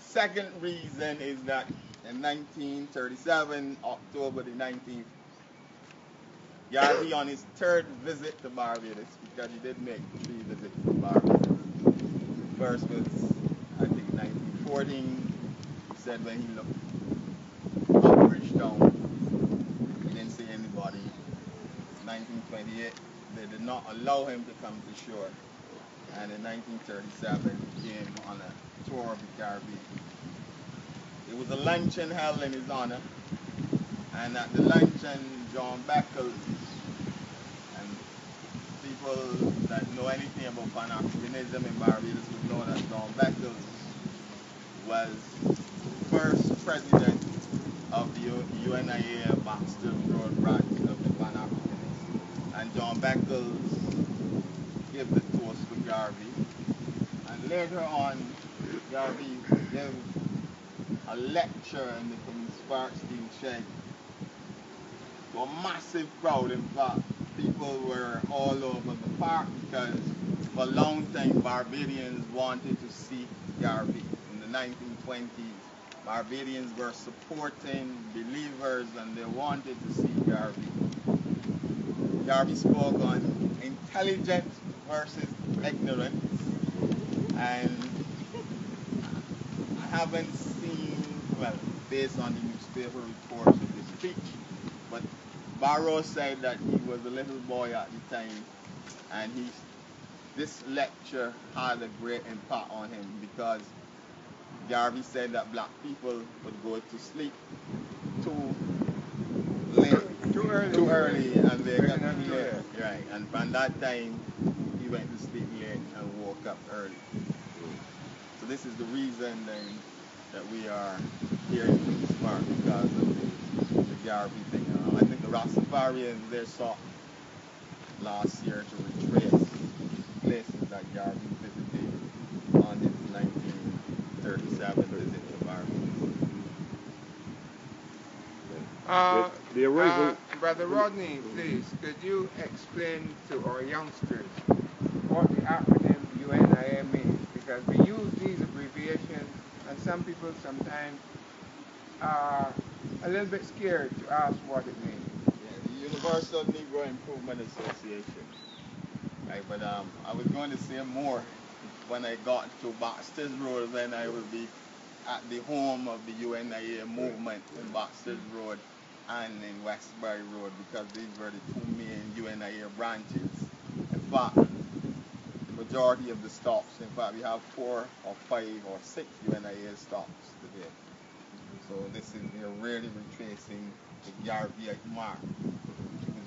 Second reason is that in 1937, October the 19th, Garvey on his third visit to Barbados, because he did make 3 visits to Barbados. First was, I think, 1914. He said when he looked up Bridgetown, he didn't see anybody. 1928, they did not allow him to come to shore. And in 1937, he came on a tour of the Caribbean. There was a luncheon held in his honor, and at the luncheon, John Beckles, and people that know anything about Pan-Africanism in Barbados would know that John Beckles was first president of the UNIA Baxter Road branch of the Pan-Africanists. And John Beckles gave the toast to Garvey. And later on, Garvey gave a lecture in the Queen's Park Steel Shed to a massive crowd. In fact, people were all over the park because for a long time Barbadians wanted to see Garvey. In the 1920s, Barbadians were supporting believers and they wanted to see Garvey. Garvey spoke on intelligence versus ignorance, and I haven't seen, well, based on the newspaper reports of his speech, but Barrow said that he was a little boy at the time, and this lecture had a great impact on him because Garvey said that black people would go to sleep too late, too early, and they got late. Right, and from that time, he went to sleep late and woke up early. So this is the reason then that we are here in Queen's Park, because of the Garvey thing. I think the Rastafarians, they sought last year to retrace places that Garvey visited on his 1937 visit to Barbados. Brother Rodney, please, could you explain to our youngsters what the acronym UNIA means? Because we use these abbreviations, and some people sometimes are a little bit scared to ask what it means. Yeah, the Universal Negro Improvement Association. Right, but I was going to say more when I got to Baxter's Road, when I will be at the home of the UNIA movement in Baxter's Road and in Westbury Road, because these were the 2 main UNIA branches. In fact, the majority of the stops, in fact, we have 4 or 5 or 6 UNIA stops today. So this is, we're really retracing the Garveyite mark,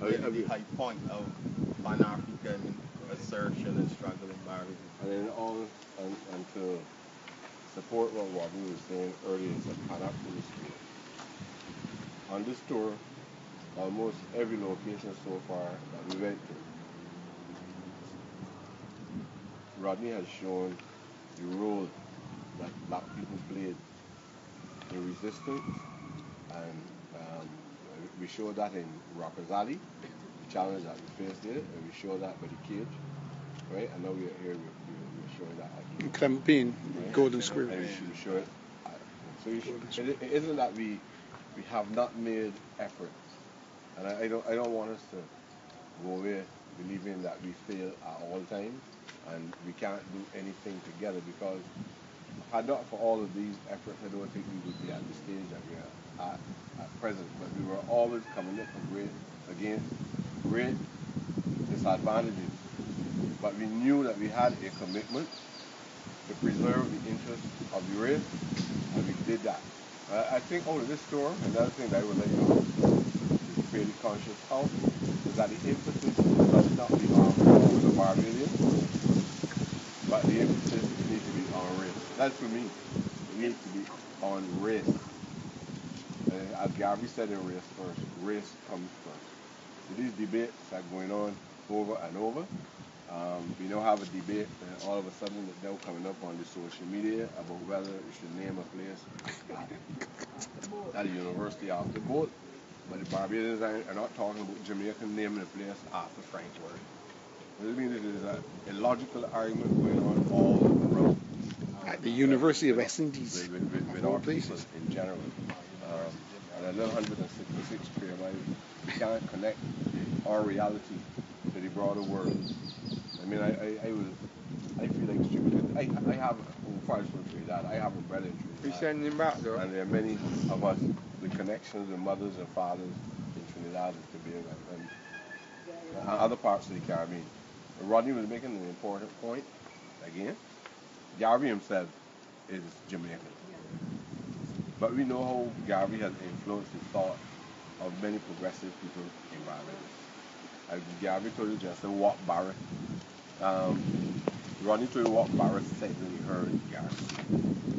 which is really the high point of Pan-African assertion and struggle in Barbados. And then and to support what Rodney was saying earlier, it's a Pan-African tour. On this tour, almost every location so far that we went to, Rodney has shown the role that black people played in resistance, and we showed that in Rockers Alley, the challenge that we faced there, and we showed that by the cage, right? And now we're here, we're showing that at In Clementine, right? Golden Square. And we show it. So it isn't that we have not made efforts, and I don't want us to go away believing that we fail at all times and we can't do anything together, because had not for all of these efforts, I don't think we would be at the stage that we are at present. But we were always coming up against great disadvantages. But we knew that we had a commitment to preserve the interests of the race, and we did that. I think out of this tour, another thing that I would like to be fairly conscious of is that the emphasis does not be on the Barbadians, but the emphasis needs to be on race. That's for me. It needs to be on race. As Gary said in race first, race comes first. So these debates are going on over and over. We now have a debate, and all of a sudden it's now coming up on the social media about whether we should name a place at the university after both. But the Barbadians are not talking about Jamaica naming a place after Frank's word. I mean, it is an illogical argument going on all around. At the University of West Indies, with all our places. people in general. And at 166 Clear Mile, we can't connect our reality to the broader world. I mean, I feel like stupid. I have, before I should say that, I have a brother in Trinidad. We send him back though. And there are many of us with connections with mothers and fathers in Trinidad and Tobago and other parts of the Caribbean. Rodney was making an important point, again. Garvey himself is Jamaican. But we know how Garvey has influenced the thought of many progressive people in Barbados. As Garvey told you just what Barrett, Rodney told you what Barrett said when he heard Garvey.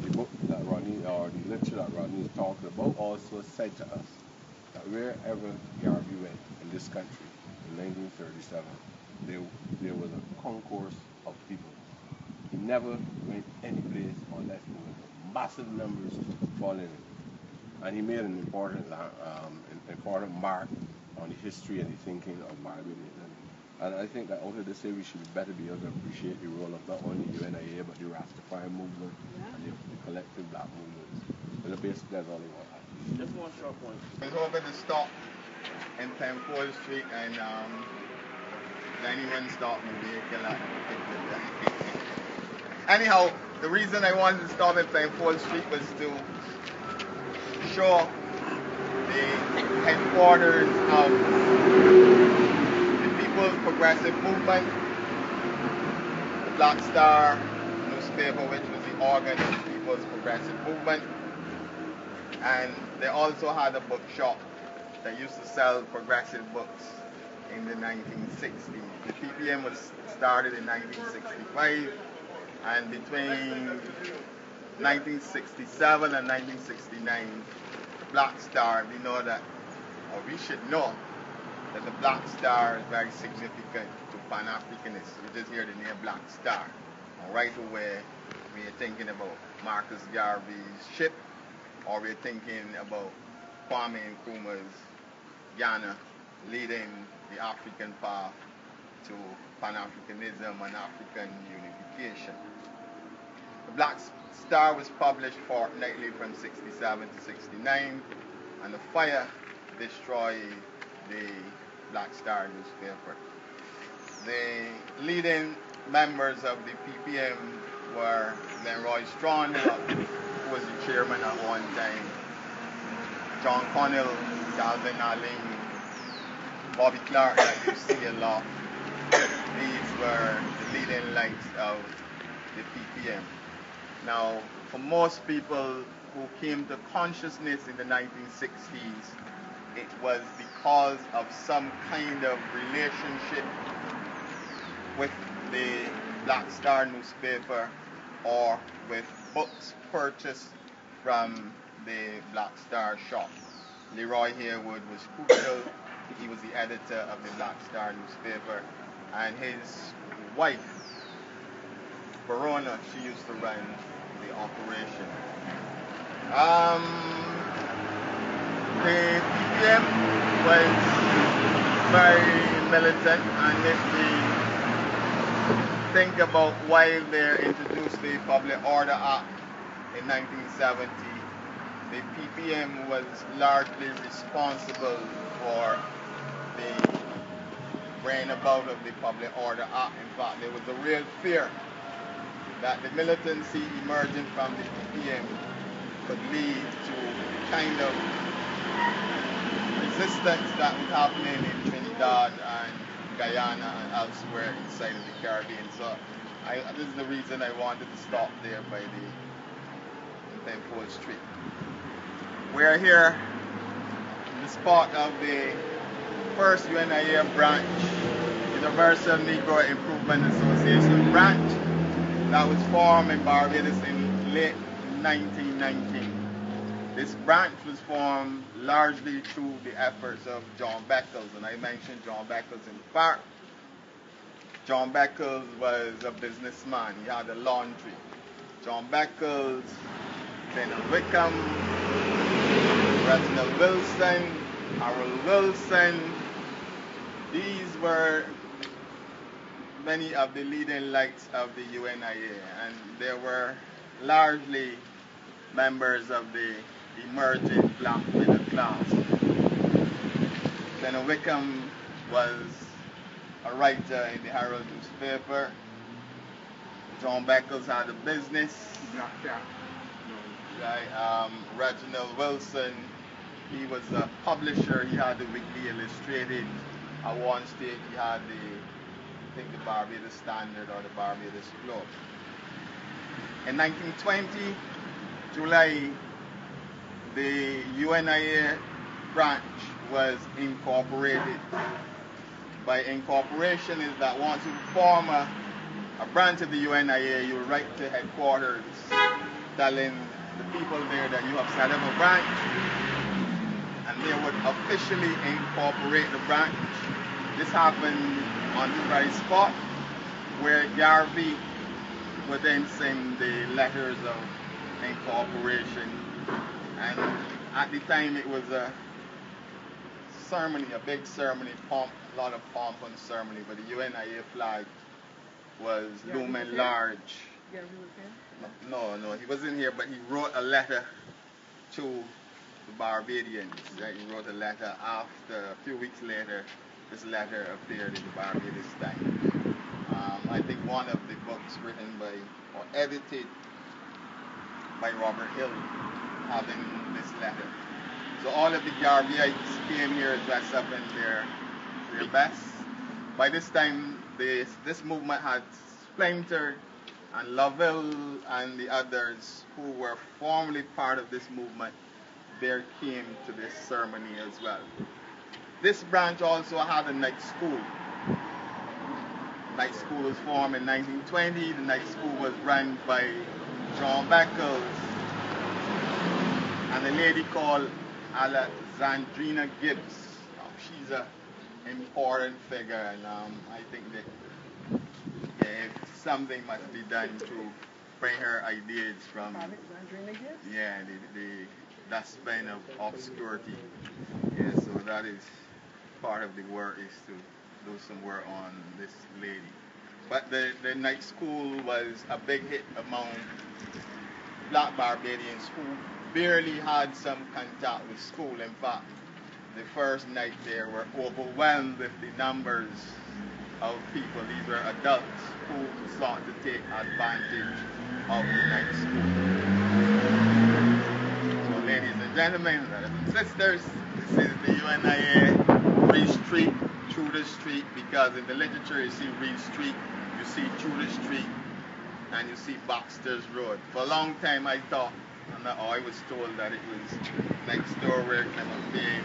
The book that Rodney, or the lecture that Rodney is talking about, also said to us that wherever Garvey went in this country in 1937, there was a concourse of people. He never went any place unless there was massive numbers following him. And he made an important mark on the history and the thinking of Barbados. And I think that out of this year we should better be able to appreciate the role of not only the UNIA but the Rastafari movement and the collective black movements. And basically that's all I want. Just one short point. I was hoping to stop in Penfold Street and anyone stopped my vehicle at anyhow, the reason I wanted to stop at Penfold Street was to show the headquarters of the People's Progressive Movement, the Black Star newspaper, which was the organ of the People's Progressive Movement, and they also had a bookshop that used to sell progressive books in the 1960s. The PPM was started in 1965, and between 1967 and 1969, the Black Star, we know that, or we should know, that the Black Star is very significant to Pan-Africanists. You just hear the name Black Star, and right away we're thinking about Marcus Garvey's ship, or we're thinking about Kwame Nkrumah's Ghana leading the African path to Pan-Africanism and African unification. The Black Star was published fortnightly from 67 to 69, and the fire destroyed the Black Star newspaper. The leading members of the PPM were Lenroy Strawn, who was the chairman at one time, John Connell, Calvin Arling, Bobby Clark, that you see a lot. These were the leading lights of the PPM. Now, for most people who came to consciousness in the 1960s, it was because of some kind of relationship with the Black Star newspaper or with books purchased from the Black Star shop. Leroy Harewood was crucial. He was the editor of the Black Star newspaper, and his wife, Verona, she used to run the operation. The PPM was very militant, and if we think about why they introduced the Public Order Act in 1970, the PPM was largely responsible for the bringing about of the Public Order Act. In fact, there was a real fear that the militancy emerging from the PPM could lead to the kind of resistance that was happening in Trinidad and Guyana and elsewhere inside of the Caribbean. So this is the reason I wanted to stop there by the Penfold Street. We're here in the spot of the first UNIA branch, Universal Negro Improvement Association branch, that was formed in Barbados in late 1919. This branch was formed largely through the efforts of John Beckles, and I mentioned John Beckles in part. John Beckles was a businessman. He had a laundry. John Beckles, Leonard Wickham, Reginald Wilson, Harold Wilson, these were many of the leading lights of the UNIA, and they were largely members of the emerging black middle class. Leonard Wickham was a writer in the Herald newspaper. John Beckles had a business. Reginald Wilson, he was a publisher. He had the Weekly Illustrated. At one stage, he had the Barbados Standard or the Barbados Globe. In 1920, July, the UNIA branch was incorporated. By incorporation is that once you form a branch of the UNIA, you write to headquarters telling the people there that you have set up a branch, and they would officially incorporate the branch. This happened on the very spot where Garvey would then send the letters of incorporation, and at the time it was a ceremony, a big ceremony, pomp, a lot of pomp and ceremony, but the UNIA flag was looming large. No, he wasn't here, but he wrote a letter to the Barbadians. Right? He wrote a letter after, a few weeks later, this letter appeared in the Barbados Times. I think one of the books written by, or edited by Robert Hill, having this letter. So all of the Garveyites came here dressed up in their best. By this time, this movement had splintered, and Lovell and the others who were formerly part of this movement, there came to this ceremony as well. This branch also had a night school. Night school was formed in 1920. The night school was run by John Beckles and a lady called Alexandrina Gibbs. She's an important figure, and I think that something must be done to bring her ideas from the dustbin of obscurity. Yeah, so that is part of the work, is to do some work on this lady. But the night school was a big hit among black Barbadians who barely had some contact with school. In fact, the first night there were overwhelmed with the numbers of people. These were adults who sought to take advantage of the night school. So ladies and gentlemen, brothers and sisters, this is the UNIA Reed Street, through the street, because in the literature you see Reed Street, you see through the street, and you see Baxter's Road. For a long time I thought, I was told that it was next door where Clement came,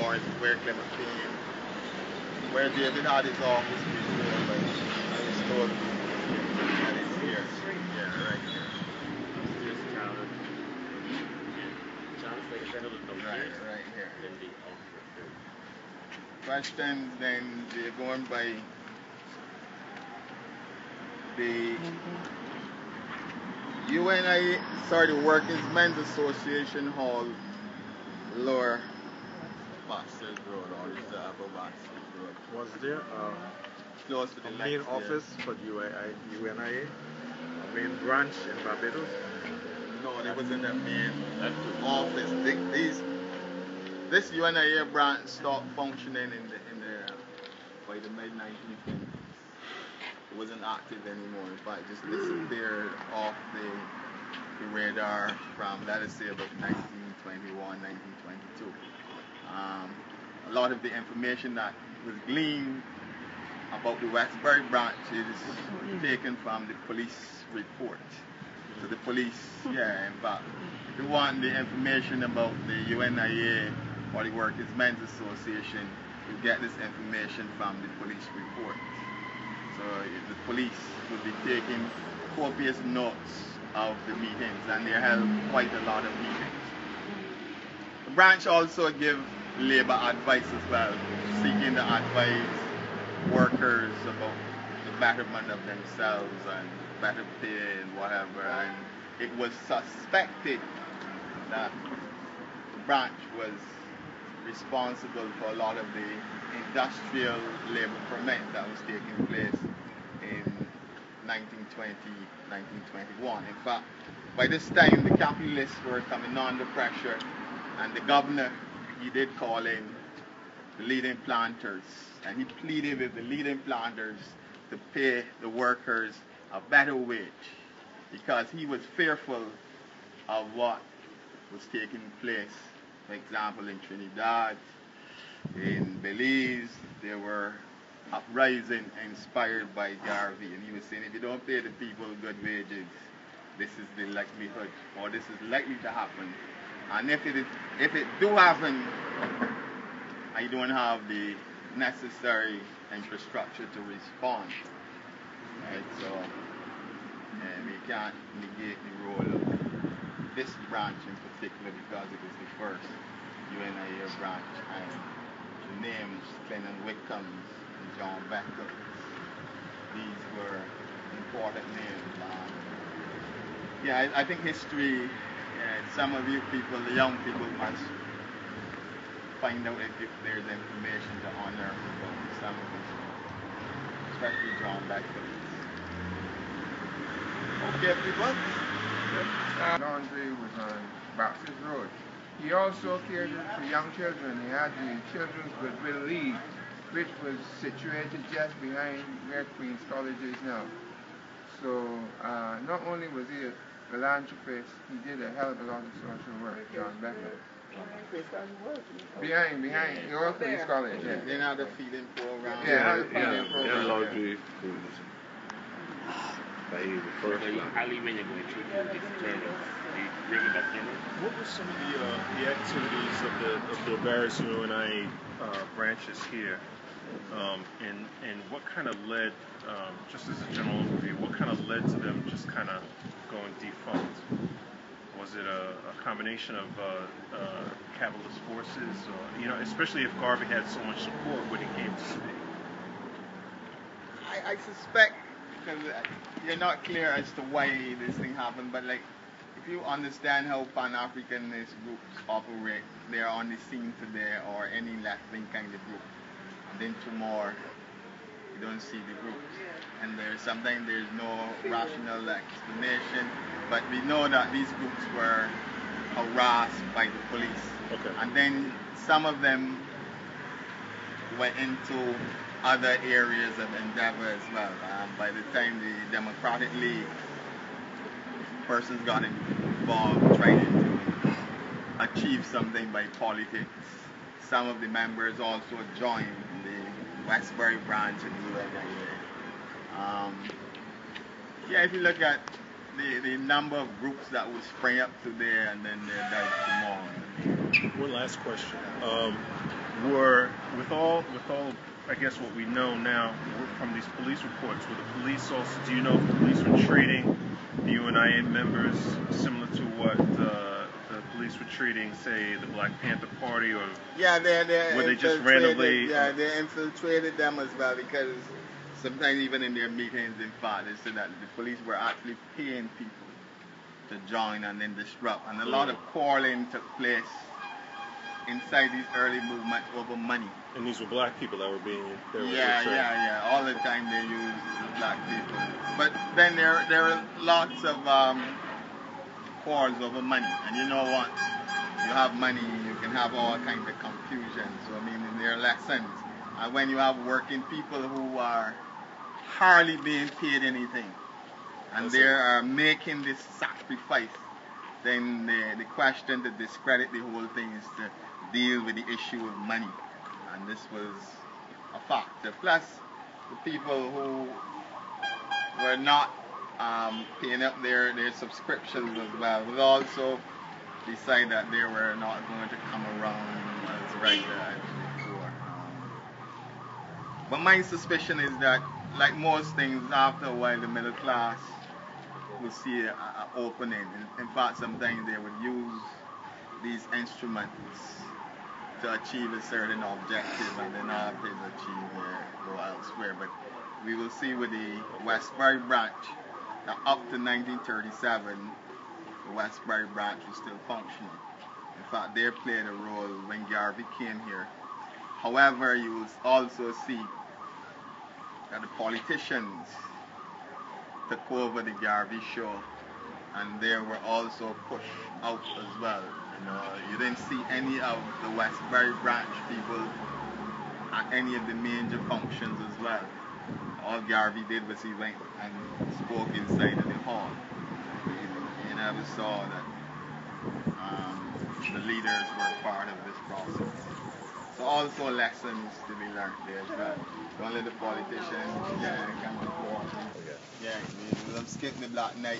or where Clement came, where David had his office before, but I was told that it's here. Yeah, right here. Right here. Questions, then they're going by the UNI, sorry, the Workers Men's Association Hall, Lower Baxter's Road, or just the Upper Baxter's Road. Was there Close to the a main office for UNIA? A main branch in Barbados? No, there wasn't a main office. This UNIA branch stopped functioning by the mid-1920s. It wasn't active anymore. In fact, it just disappeared off the radar from, let us say, about 1921, 1922. A lot of the information that was gleaned about the Westbury branch is taken from the police report. So the police, in fact, if you want the information about the UNIA or the Workers Men's Association, you get this information from the police report. So the police will be taking copious notes of the meetings, and they held quite a lot of meetings. The branch also give labor advice as well, seeking to advise workers about the betterment of themselves and better pay and whatever. And it was suspected that the branch was responsible for a lot of the industrial labor ferment that was taking place in 1920, 1921. In fact, by this time the capitalists were coming under pressure, and the governor, he did call in the leading planters, and he pleaded with the leading planters to pay the workers a better wage, because he was fearful of what was taking place. For example, in Trinidad, in Belize, there were uprising inspired by Garvey, and he was saying, if you don't pay the people good wages, this is the likelihood, or this is likely to happen. And if it do happen, I don't have the necessary infrastructure to respond. Right? So we can't negate the role of this branch in particular, because it was the first UNIA branch, and the names Clennon Wickhams and John Beckles, these were important names. I think history, some of you people, the young people, must find out if there's information to honor about some of them, especially John Beckles. Okay, people. Laundry was on Baxter's Road. He also cared for young children. He had the Children's Goodwill League, which was situated just behind where Queen's College is now. So not only was he a philanthropist, he did a hell of a lot of social work, John Beckles. Behind, the old Queen's College. Yeah. They had a feeding program. Yeah, laundry. When you're going through this journey, you bring it back in. What were some of the activities of the various UNI branches here, and what kind of led, just as a general overview, what kind of led to them just kind of going defunct? Was it a combination of capitalist forces, or, especially if Garvey had so much support when he came to speak? I suspect, because you're not clear as to why this thing happened, but if you understand how Pan-Africanist groups operate, they're on the scene today, or any left-wing kind of group, and then tomorrow you don't see the groups, and sometimes there's no rational explanation, but we know that these groups were harassed by the police, and then some of them went into other areas of endeavor as well. By the time the Democratic League persons got involved trying to achieve something by politics, some of the members also joined the Westbury branch of the UNIA. If you look at the number of groups that will spring up today and then they're died tomorrow. One last question. With all I guess what we know now from these police reports, were the police also, do you know if the police were treating the UNIA members similar to what the police were treating, say, the Black Panther Party, or were they just randomly? Yeah, they infiltrated them as well, because sometimes even in their meetings, in fact, they said that the police were actually paying people to join and then disrupt. And a lot of quarreling took place inside these early movements over money. And these were black people that were being yeah. All the time they used black people. But then there are lots of quarrels over money. And you know what? You have money, you can have all kinds of confusion. So I mean, there are lessons. And when you have working people who are hardly being paid anything, and they are making this sacrifice, then the question to discredit the whole thing is to deal with the issue of money. And this was a factor. Plus, the people who were not paying up their subscriptions as well would also decide that they were not going to come around as regular as before. But my suspicion is that, like most things, after a while the middle class will see an opening. In fact, sometimes they would use these instruments to achieve a certain objective, and then after it's achieved, they go elsewhere. But we will see with the Westbury branch, that up to 1937, the Westbury branch was still functioning. In fact, they played a role when Garvey came here. However, you will also see that the politicians took over the Garvey show, and they were also pushed out as well. You know, you didn't see any of the Westbury branch people at any of the major functions as well. All Garvey did was he went and spoke inside of the hall. You never saw that the leaders were part of this process. So also lessons to be learned there as well. Only the politicians, come before. I'm skipping the Black Knight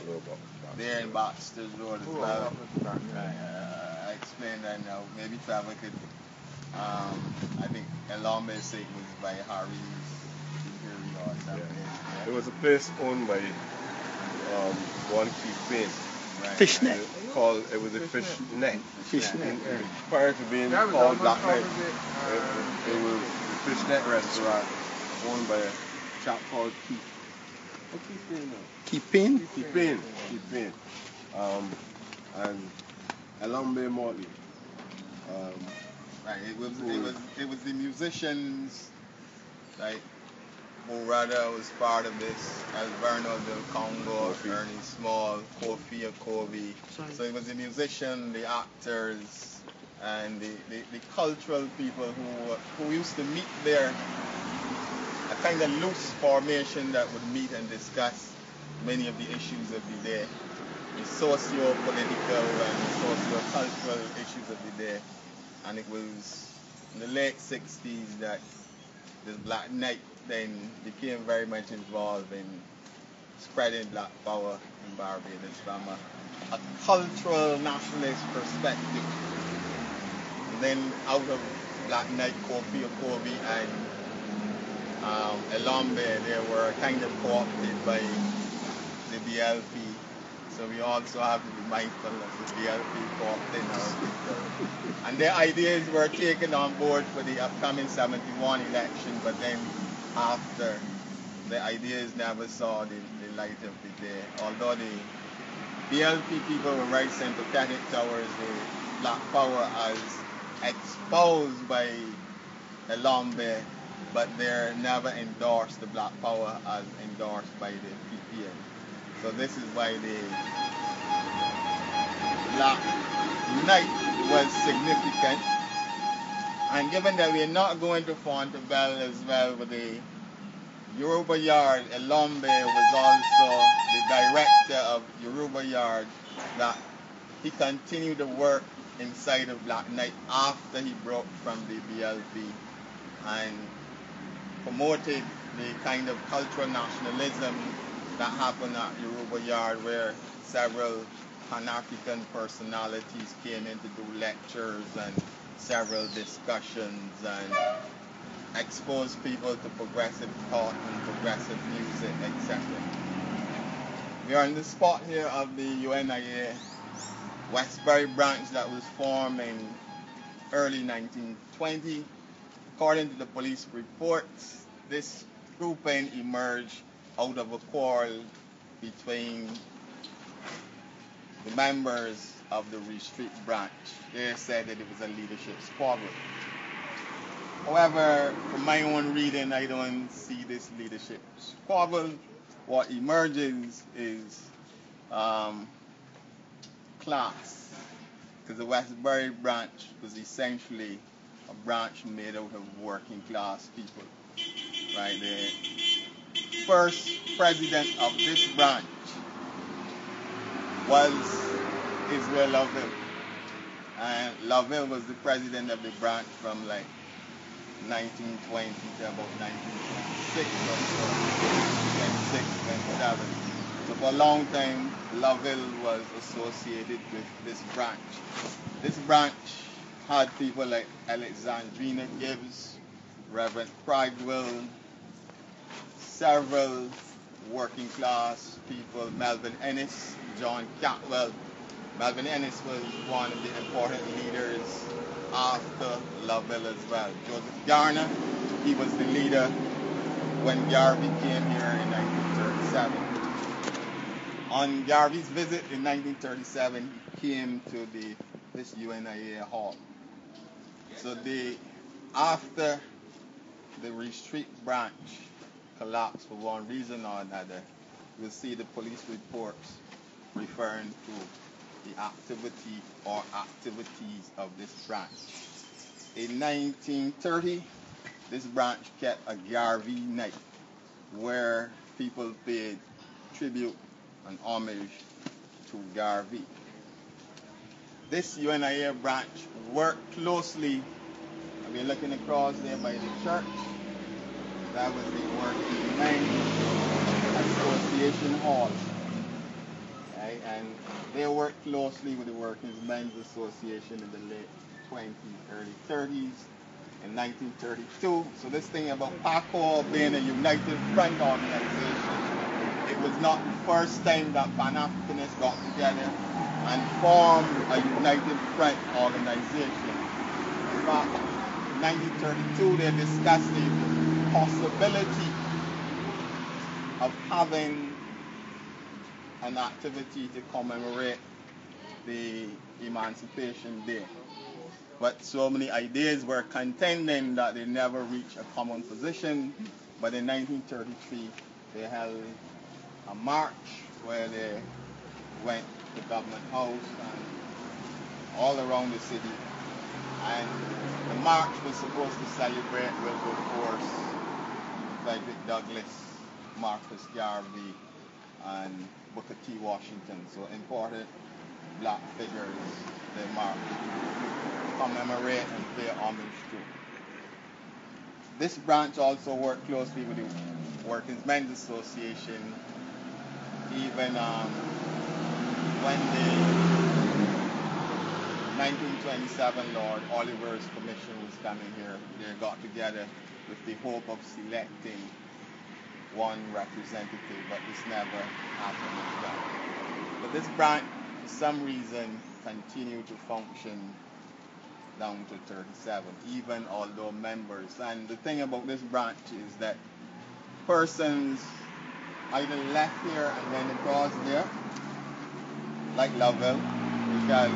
there in Baxter's Road as well. I explained that now. Maybe Trevor could, I think Elombe Sake was by Harry's or something. Yeah. It was a place owned by one Keith Payne. Right. Fishnet. It was a fish net. Fishnet. Prior to being called Black Knight, it was a fishnet restaurant owned by a chap called Keith. What's his name now? Keith Payne? Keith Payne. And Elombe Mortley. Right. It was the musicians, like Morada was part of this, Alverno del Congo, Ernie Small, Kofi Akobi. So it was the musicians, the actors, and the cultural people who used to meet there, a kind of loose formation that would meet and discuss many of the issues of the day, the socio-political and socio-cultural issues of the day. And it was in the late 60s that this Black Knight then became very much involved in spreading black power in Barbados from a cultural nationalist perspective. And then out of Black Knight, Kofi Akobi and Elombe, they were kind of co-opted by the BLP. So we also have to be mindful of the BLP co-opting our people. And their ideas were taken on board for the upcoming 71 election, but then after, the ideas never saw the light of the day. Although the BLP people were very sympathetic towards the black power as exposed by Elombe, but they never endorsed the black power as endorsed by the PPM. So this is why the Black Knight was significant. And given that we're not going to Fontebelle as well with the Yoruba Yard, Elombe was also the director of Yoruba Yard, that he continued to work inside of Black Knight after he broke from the BLP and promoted the kind of cultural nationalism that happened at Yoruba Yard, where several Pan-African personalities came in to do lectures and several discussions and expose people to progressive thought and progressive music, etc. We are in the spot here of the UNIA Westbury branch that was formed in early 1920. According to the police reports, this grouping emerged out of a quarrel between the members of the Street branch, they said that it was a leadership squabble. However, from my own reading, I don't see this leadership squabble. What emerges is class, because the Westbury branch was essentially a branch made out of working class people. Right? The first president of this branch was Israel Lovell. And Lovell was the president of the branch from like 1920 to about 1926 or so, 26, 27. So for a long time, Lovell was associated with this branch. This branch had people like Alexandrina Gibbs, Reverend Pridewell, several working class people, Melvin Ennis, John Catwell. Melvin Ennis was one of the important leaders after Lovell as well. Joseph Garner, he was the leader when Garvey came here in 1937. On Garvey's visit in 1937, he came to this UNIA hall. So after the Street branch collapsed for one reason or another, you'll see the police reports referring to the activity or activities of this branch. In 1930, this branch kept a Garvey night where people paid tribute and homage to Garvey. This UNIA branch worked closely. I mean, looking across there by the church, that was the Working Men's Association Hall. Right? And they worked closely with the Working Men's Association in the late 20s, early 30s. In 1932, so this thing about PACO being a united front organization, it was not the first time that Pan-Africanists got together and formed a united front organization. In fact, in 1932, they discussed the possibility of having an activity to commemorate the Emancipation Day. But so many ideas were contending that they never reached a common position. But in 1933, they held a march where they went to Government House and all around the city. And the march was supposed to celebrate Wilberforce, Frederick Douglass, Marcus Garvey, and Booker T. Washington. So important black figures they marched, commemorate and pay homage to. This branch also worked closely with the Working Men's Association. Even when the 1927 Lord Oliver's commission was coming here, they got together with the hope of selecting one representative, but this never happened as well. But this branch, for some reason, continued to function down to 37, even although members. And the thing about this branch is that persons either left here and went across there, like Lovell, because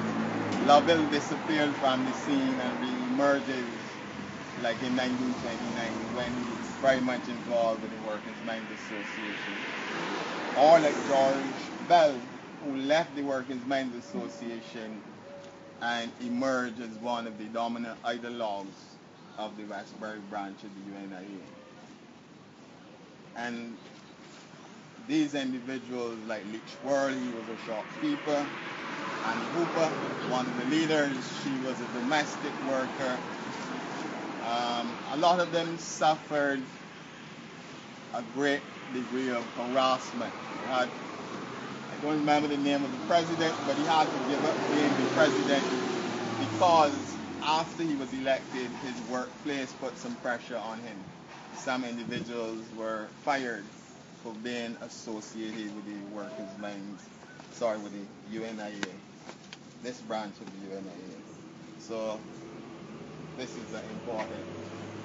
Lovell disappeared from the scene and re-emerges like in 1929 when he was very much involved with the Working Men's Association. Or like George Bell, who left the Working Men's Association and emerged as one of the dominant ideologues of the Westbury branch of the UNIA. And these individuals like Leach Worley, he was a shopkeeper, and Hooper, one of the leaders, she was a domestic worker. A lot of them suffered a great degree of harassment. I don't remember the name of the president, but he had to give up being the president because after he was elected, his workplace put some pressure on him. Some individuals were fired for being associated with the with the UNIA, this branch of the UNIA. So this is important.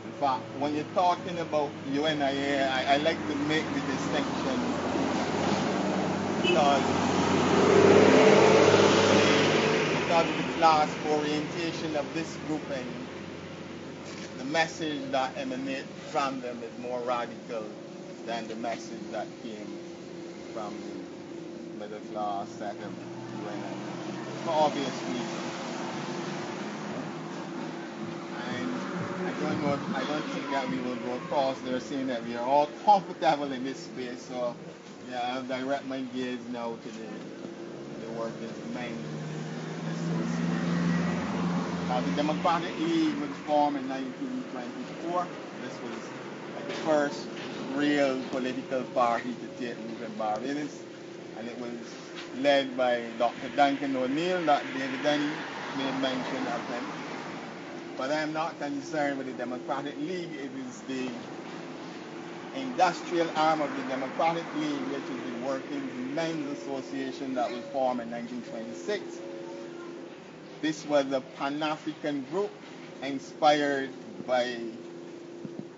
In fact, when you're talking about UNIA, I like to make the distinction because because of the class orientation of this group, and the message that emanates from them is more radical than the message that came from the middle class second for obvious reasons. And I don't think that we will go across there saying that we are all comfortable in this space. So yeah, I'll direct my gaze now to the workers' main the Democratic League was formed in 1924. This was like the first real political party to take root in Barbados, and it was led by Dr. Duncan O'Neill, that David Denny made mention of him. But I'm not concerned with the Democratic League. It is the industrial arm of the Democratic League, which is the Working Men's Association that was formed in 1926. This was a Pan-African group inspired by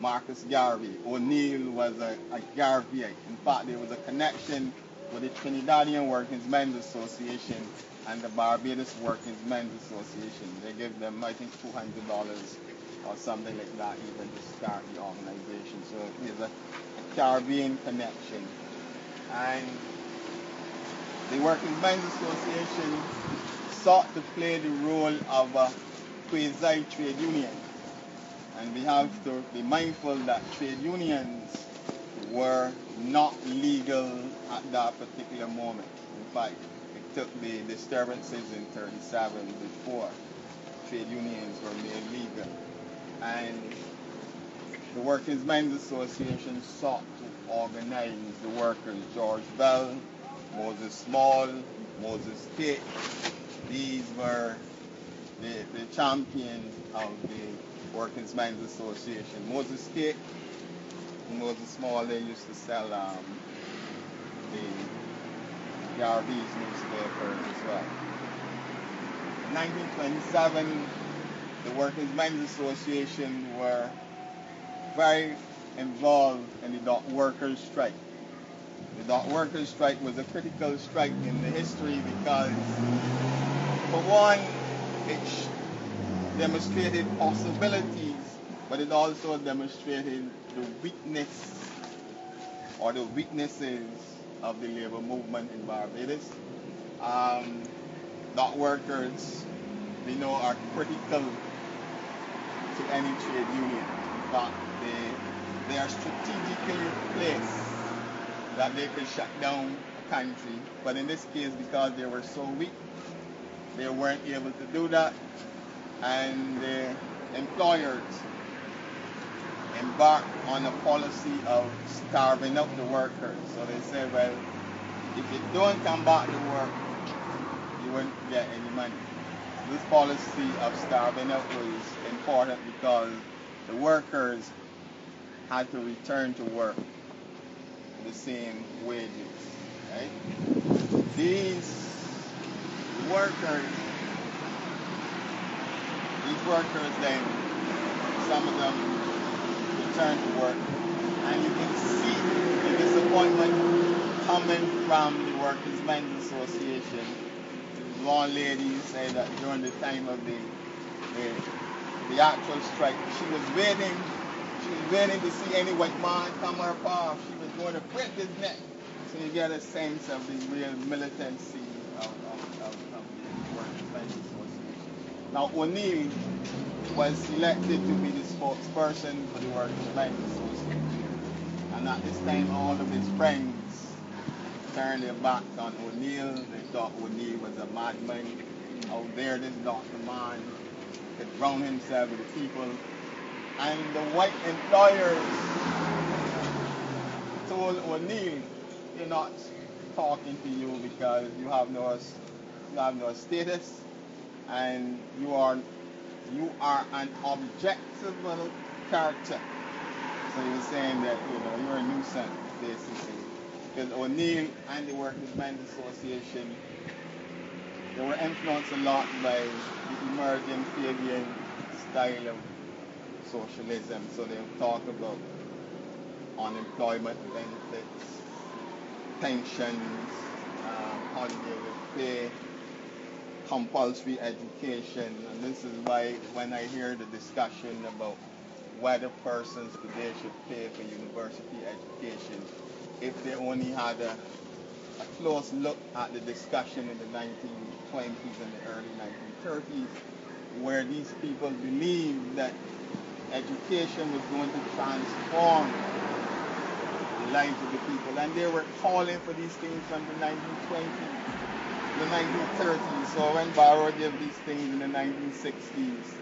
Marcus Garvey. O'Neill was a Garveyite. In fact, there was a connection with the Trinidadian Working Men's Association and the Barbados Working Men's Association. They gave them, I think, $200 or something like that even to start the organization. So there's a Caribbean connection. And the Working Men's Association sought to play the role of a quasi-trade union. And we have to be mindful that trade unions were not legal at that particular moment. In fact, it took the disturbances in 1937 before trade unions were made legal. And the Workers' Men's Association sought to organize the workers. George Bell, Moses Small, Moses Tate, these were the champions of the Workers' Men's Association. Moses Tate and Moses Small, they used to sell the Garvey's newspapers as well. In 1927, the Workers' Men's Association were very involved in the dock workers' strike. The dock workers' strike was a critical strike in the history because, for one, it demonstrated possibilities, but it also demonstrated the weakness or the weaknesses of the labor movement in Barbados. Dock workers, we know, are critical to any trade union. In fact, they are strategically placed that they could shut down a country, but in this case, because they were so weak, they weren't able to do that, and the employers embarked on a policy of starving out the workers. So they said, well, if you don't come back to work, you won't get any money. This policy of starving out was important because the workers had to return to work the same wages, right? These workers then, some of them returned to work, and you can see the disappointment coming from the Workers' Men's Association. One lady said that during the time of the actual strike, she was waiting to see any white man come her path. She was going to break his neck. So you get a sense of the real militancy of the Workers' Men's Association. Now, O'Neill was selected to be the spokesperson for the Workers' Men's Association. And at this time, all of his friends turned their backs on O'Neill. They thought O'Neill was a madman. Out there, this Dr. Man could drown himself with the people. And the white employers told O'Neill, "We're not talking to you because you have no status, and you are an objectionable character." So he was saying that you're a nuisance, basically. Because O'Neill and the Workers' Men's Association, they were influenced a lot by the emerging Fabian style of socialism. So they talk about unemployment benefits, pensions, holiday with pay, compulsory education, and this is why when I hear the discussion about whether persons today should pay for university education, if they only had a close look at the discussion in the 1920s and the early 1930s, where these people believed that education was going to transform the lives of the people, and they were calling for these things from the 1920s, the 1930s. So when Barrow gave these things in the 1960s,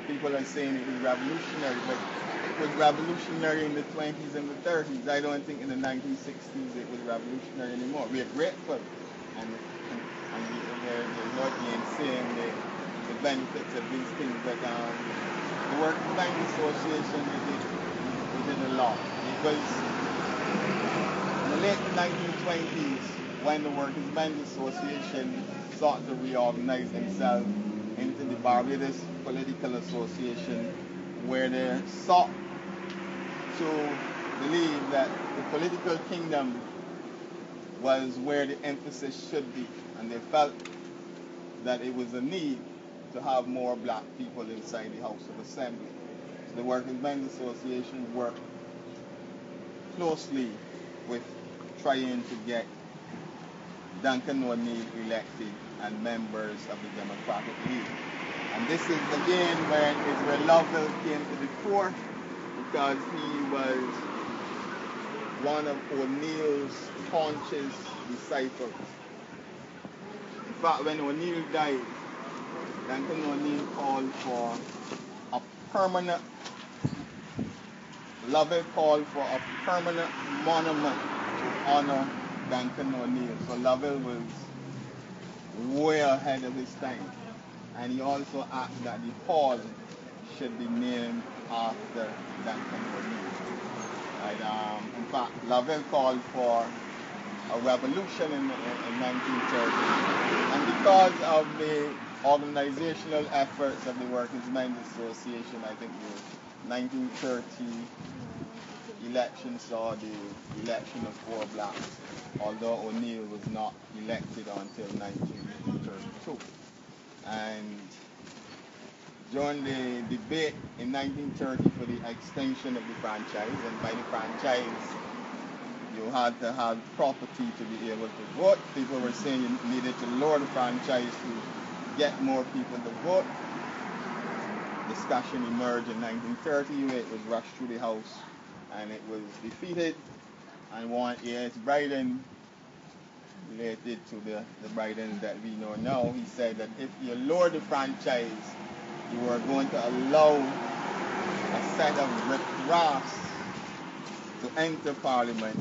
people are saying it was revolutionary, but it was revolutionary in the 20s and the 30s. I don't think in the 1960s it was revolutionary anymore. We are grateful, and there's no saying the benefits of these things, but the Workers' Bank Association did a lot. Because in the late 1920s, when the Workers' Bank Association sought to reorganize themselves into the Barbados Political Association, where they sought to believe that the political kingdom was where the emphasis should be, and they felt that it was a need to have more black people inside the House of Assembly. So the Workers' Bank Association worked closely with trying to get Duncan O'Neill elected and members of the Democratic League. And this is again where Lovell came to the fore, because he was one of O'Neill's staunchest disciples. In fact, when O'Neill died, Duncan O'Neill called for a permanent, Lovell called for a permanent monument to honor Duncan O'Neill. So Lovell was way ahead of his time. And he also asked that the hall should be named after Duncan O'Neill. And, in fact, Lovell called for a revolution in 1930. And because of the organizational efforts of the Workers' Men's Association, I think the 1930 election saw the election of 4 blacks, although O'Neill was not elected until 1932. And during the debate in 1930 for the extension of the franchise, and by the franchise, you had to have property to be able to vote. People were saying you needed to lower the franchise to get more people to vote. Discussion emerged in 1930. It was rushed through the House, and it was defeated. And one A.S. Bryden, related to the Bryden that we know now, he said that if you lower the franchise, you are going to allow a set of riffraffs to enter Parliament,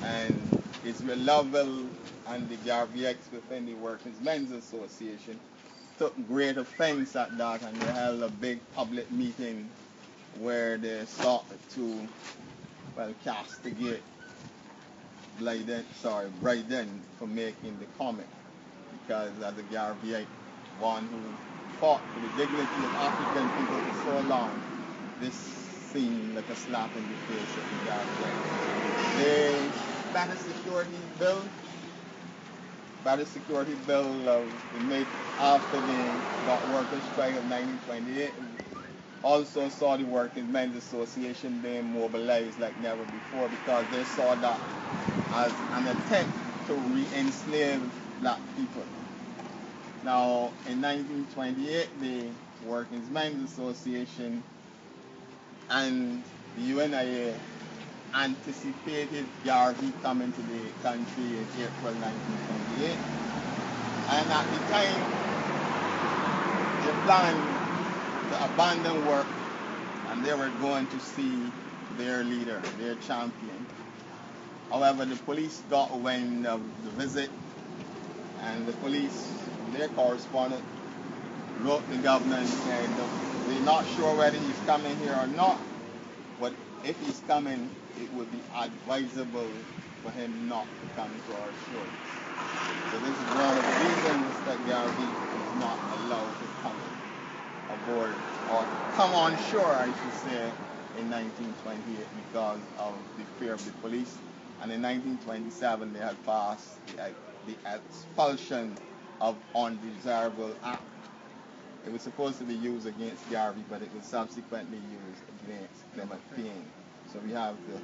and Israel Lovell and the Garveyex within the Workers' Men's Association took great offense at that, and they held a big public meeting where they sought to, castigate Bryden for making the comment, because as a Garveyex, one who fought for the dignity of African people for so long, this seemed like a slap in the face of the Garveyex. The Better Security Bill was made after the workers' strike of 1928. Also saw the Workers' Men's Association being mobilized like never before, because they saw that as an attempt to re-enslave black people. Now, in 1928, the Workers' Men's Association and the UNIA anticipated Garvey coming to the country in April 1928. And at the time, they planned to abandon work, and they were going to see their leader, their champion. However, the police got wind of the visit, and the police, their correspondent, wrote the governor and said they're not sure whether he's coming here or not, but if he's coming, it would be advisable for him not to come to our shores. So this is one of the reasons that Garvey is not allowed to come aboard, or come on shore, I should say, in 1928 because of the fear of the police. And in 1927, they had passed the expulsion of undesirable act. It was supposed to be used against Garvey, but it was subsequently used against Clement Payne. So we have to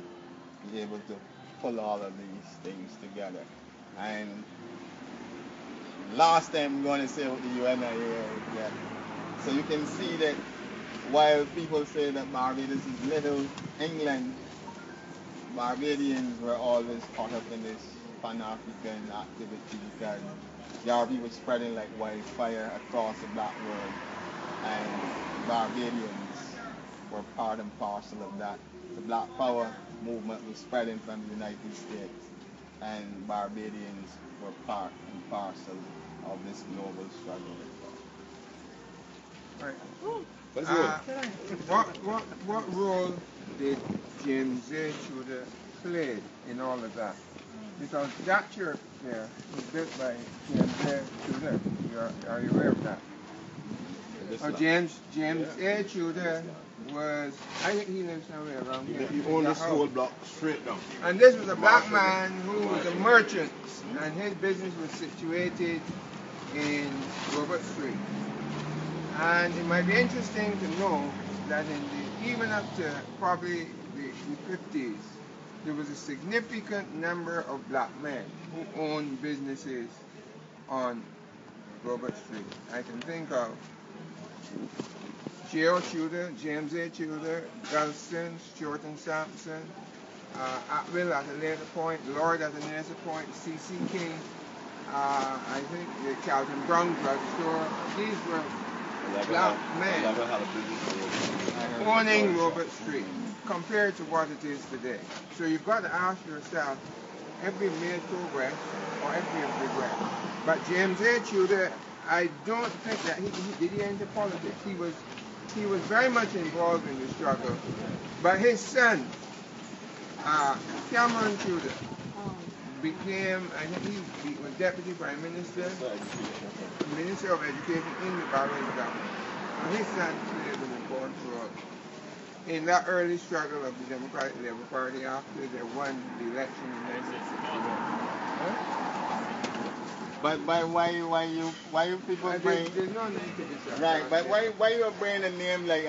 be able to pull all of these things together. And last time I'm going to say what the UNIA is that. So you can see that while people say that Barbados is little England, Barbadians were always caught up in this Pan-African activity because Garvey was spreading like wildfire across the black world, and Barbadians were part and parcel of that. The Black Power movement was spreading from the United States, and Barbadians were part and parcel of this global struggle. Right. What role did James A. Tudor play in all of that? Because that church there was built by James A. Tudor. Are you aware of that? James A. Tudor was, I think he lives somewhere around here. He owned this whole block straight down. And this was a black man who was a merchant, and his business was situated in Robert Street. And it might be interesting to know that even up to probably the 50s, there was a significant number of black men who owned businesses on Robert Street. I can think of J.O. Tudor, James A. Tudor, Gulston, Stuart and Sampson, Atwill at a later point, Lord at a later point, C.C. King, I think the Calvin Brown drugstore. These were black men owning Robert Street compared to what it is today. So you've got to ask yourself, have we made progress or have we regressed? But James A. Tudor, I don't think that did he enter politics. He was very much involved in the struggle. But his son, Cameron Tudor, became, I think he was Deputy Prime Minister, Minister of Education in the Barbados government. And his son played an important role in that early struggle of the Democratic Labour Party after they won the election in 1961. But why you people bring? There's no need to be sarcastic. Right, but why you bring a name like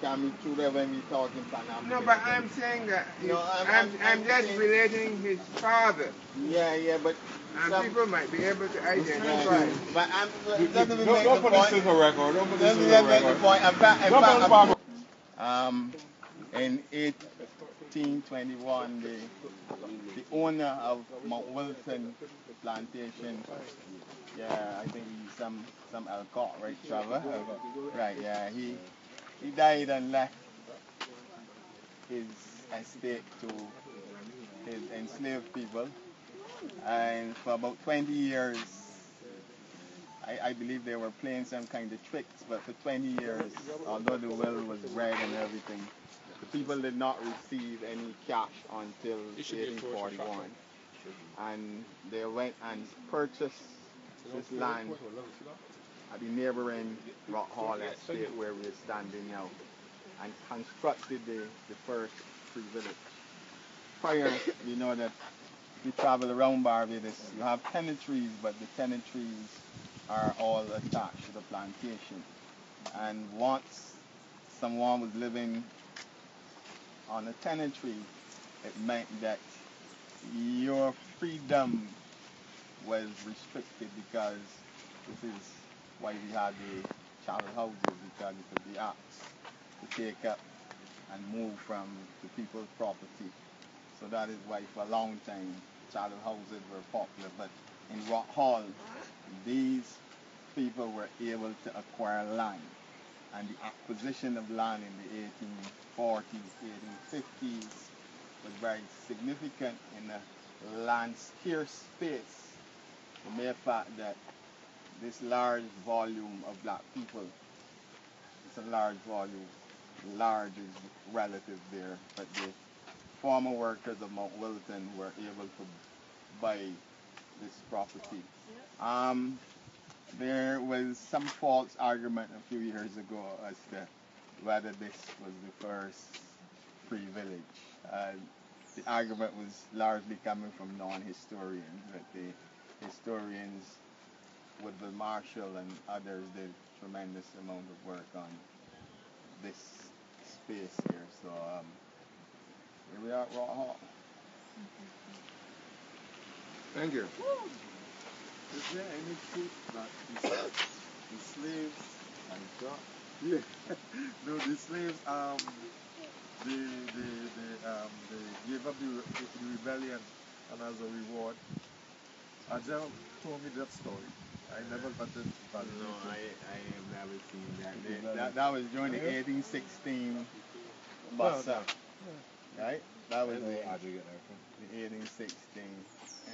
Cameron Tudor when we talking Pan-African? No, but I'm saying that I'm just relating his father. Yeah, but and people might be able to identify. Right. But don't put this in the record. Don't put this in the record. Point. In 1821, the owner of Mount Wilson plantation, I think he's some Alcott, right, Trevor? Right, yeah, he died and left his estate to his enslaved people, and for about 20 years, I believe they were playing some kind of tricks, but for 20 years, although the will was read and everything, the people did not receive any cash until 1841. And they went and purchased this land at the neighboring Rock Hall estate where we're standing now, and constructed the first free village. Prior, you know that you travel around Barbados, you have tenantries, but the tenantries are all attached to the plantation. And once someone was living on a tenantry, it meant that your freedom was restricted, because this is why we had the chattel houses, because it could be asked to take up and move from the people's property. So that is why for a long time chattel houses were popular. But in Rock Hall, these people were able to acquire land, and the acquisition of land in the 1840s, 1850s was very significant in a land scarce space. The mere fact that this large volume of black people, it's a large volume, large is relative there, but the former workers of Mount Wilton were able to buy this property. There was some false argument a few years ago as to whether this was the first free village. The argument was largely coming from non-historians, but the historians Woodville Marshall and others did tremendous amount of work on this space here. So here we are at Raw Hall. Thank you. Is there any truth that the slaves and Yeah. No, the slaves, they gave up the rebellion, and as a reward, Adele told me that story. I never got it. No, I have never seen that. That was during the 1816 Bassa, right? That was the 1816.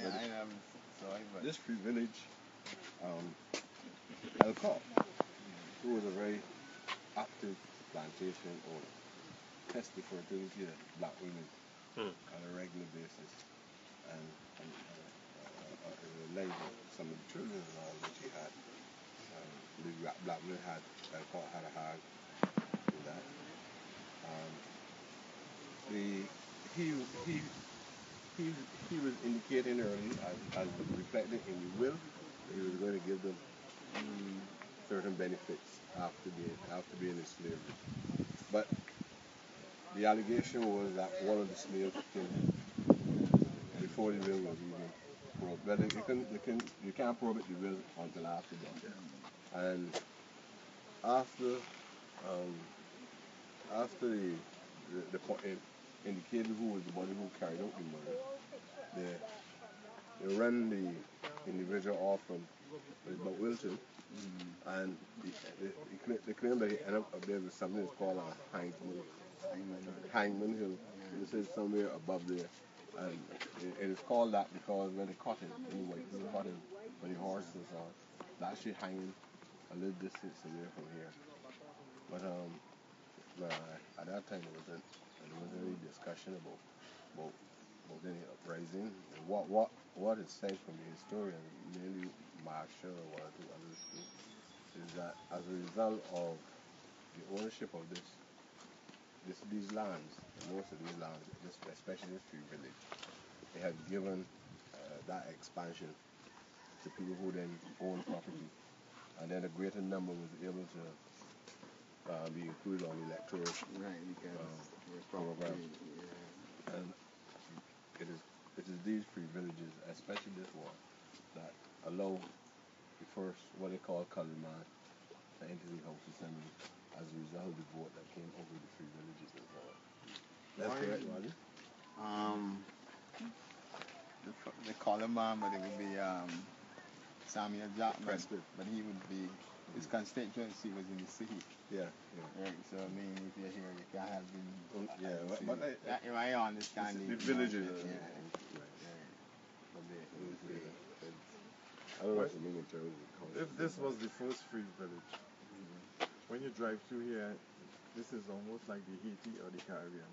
Yeah, I never saw it, but this free village, Elcott, who was a very active plantation owner, tested fertility of black women on a regular basis, and labor some of the children and all that he had. The black women had Elcott had a hard do that. He was indicating early, as reflected in the will, that he was going to give them certain benefits after being in slavery. But the allegation was that one of the slaves killed him before the will was even probed. But you can't probe it, the will, until after that. And after the court indicated who was the body who carried out the murder, they ran the individual off from Mount Wilson, and they claimed that he ended up there with something that's called a hangman hill. This is somewhere above there, and it is called that because when they caught him, anyway, they caught him when the horse was actually hanging a little distance away from here. But at that time there wasn't any discussion about any uprising. And what is said from the historian, mainly Marshall or one or two others, is that as a result of the ownership of these lands, most of these lands, especially this free village, they had given that expansion to people who then own property, and then a greater number was able to be included on the electoral program. And it is these free villages, especially this one, that allow the first, what they call colored man, to enter the House Assembly as a result of the vote that came over the free villages and so on. That's correct, Roger? the colored man, but it would be Samuel Jackman, but he would be, his constituency was in the city. Yeah. Right, so I mean, if you're here, you can't have been. But I understand the villages. I don't know what you mean in terms of. If this was the first free village, when you drive through here, this is almost like the Haiti or the Caribbean.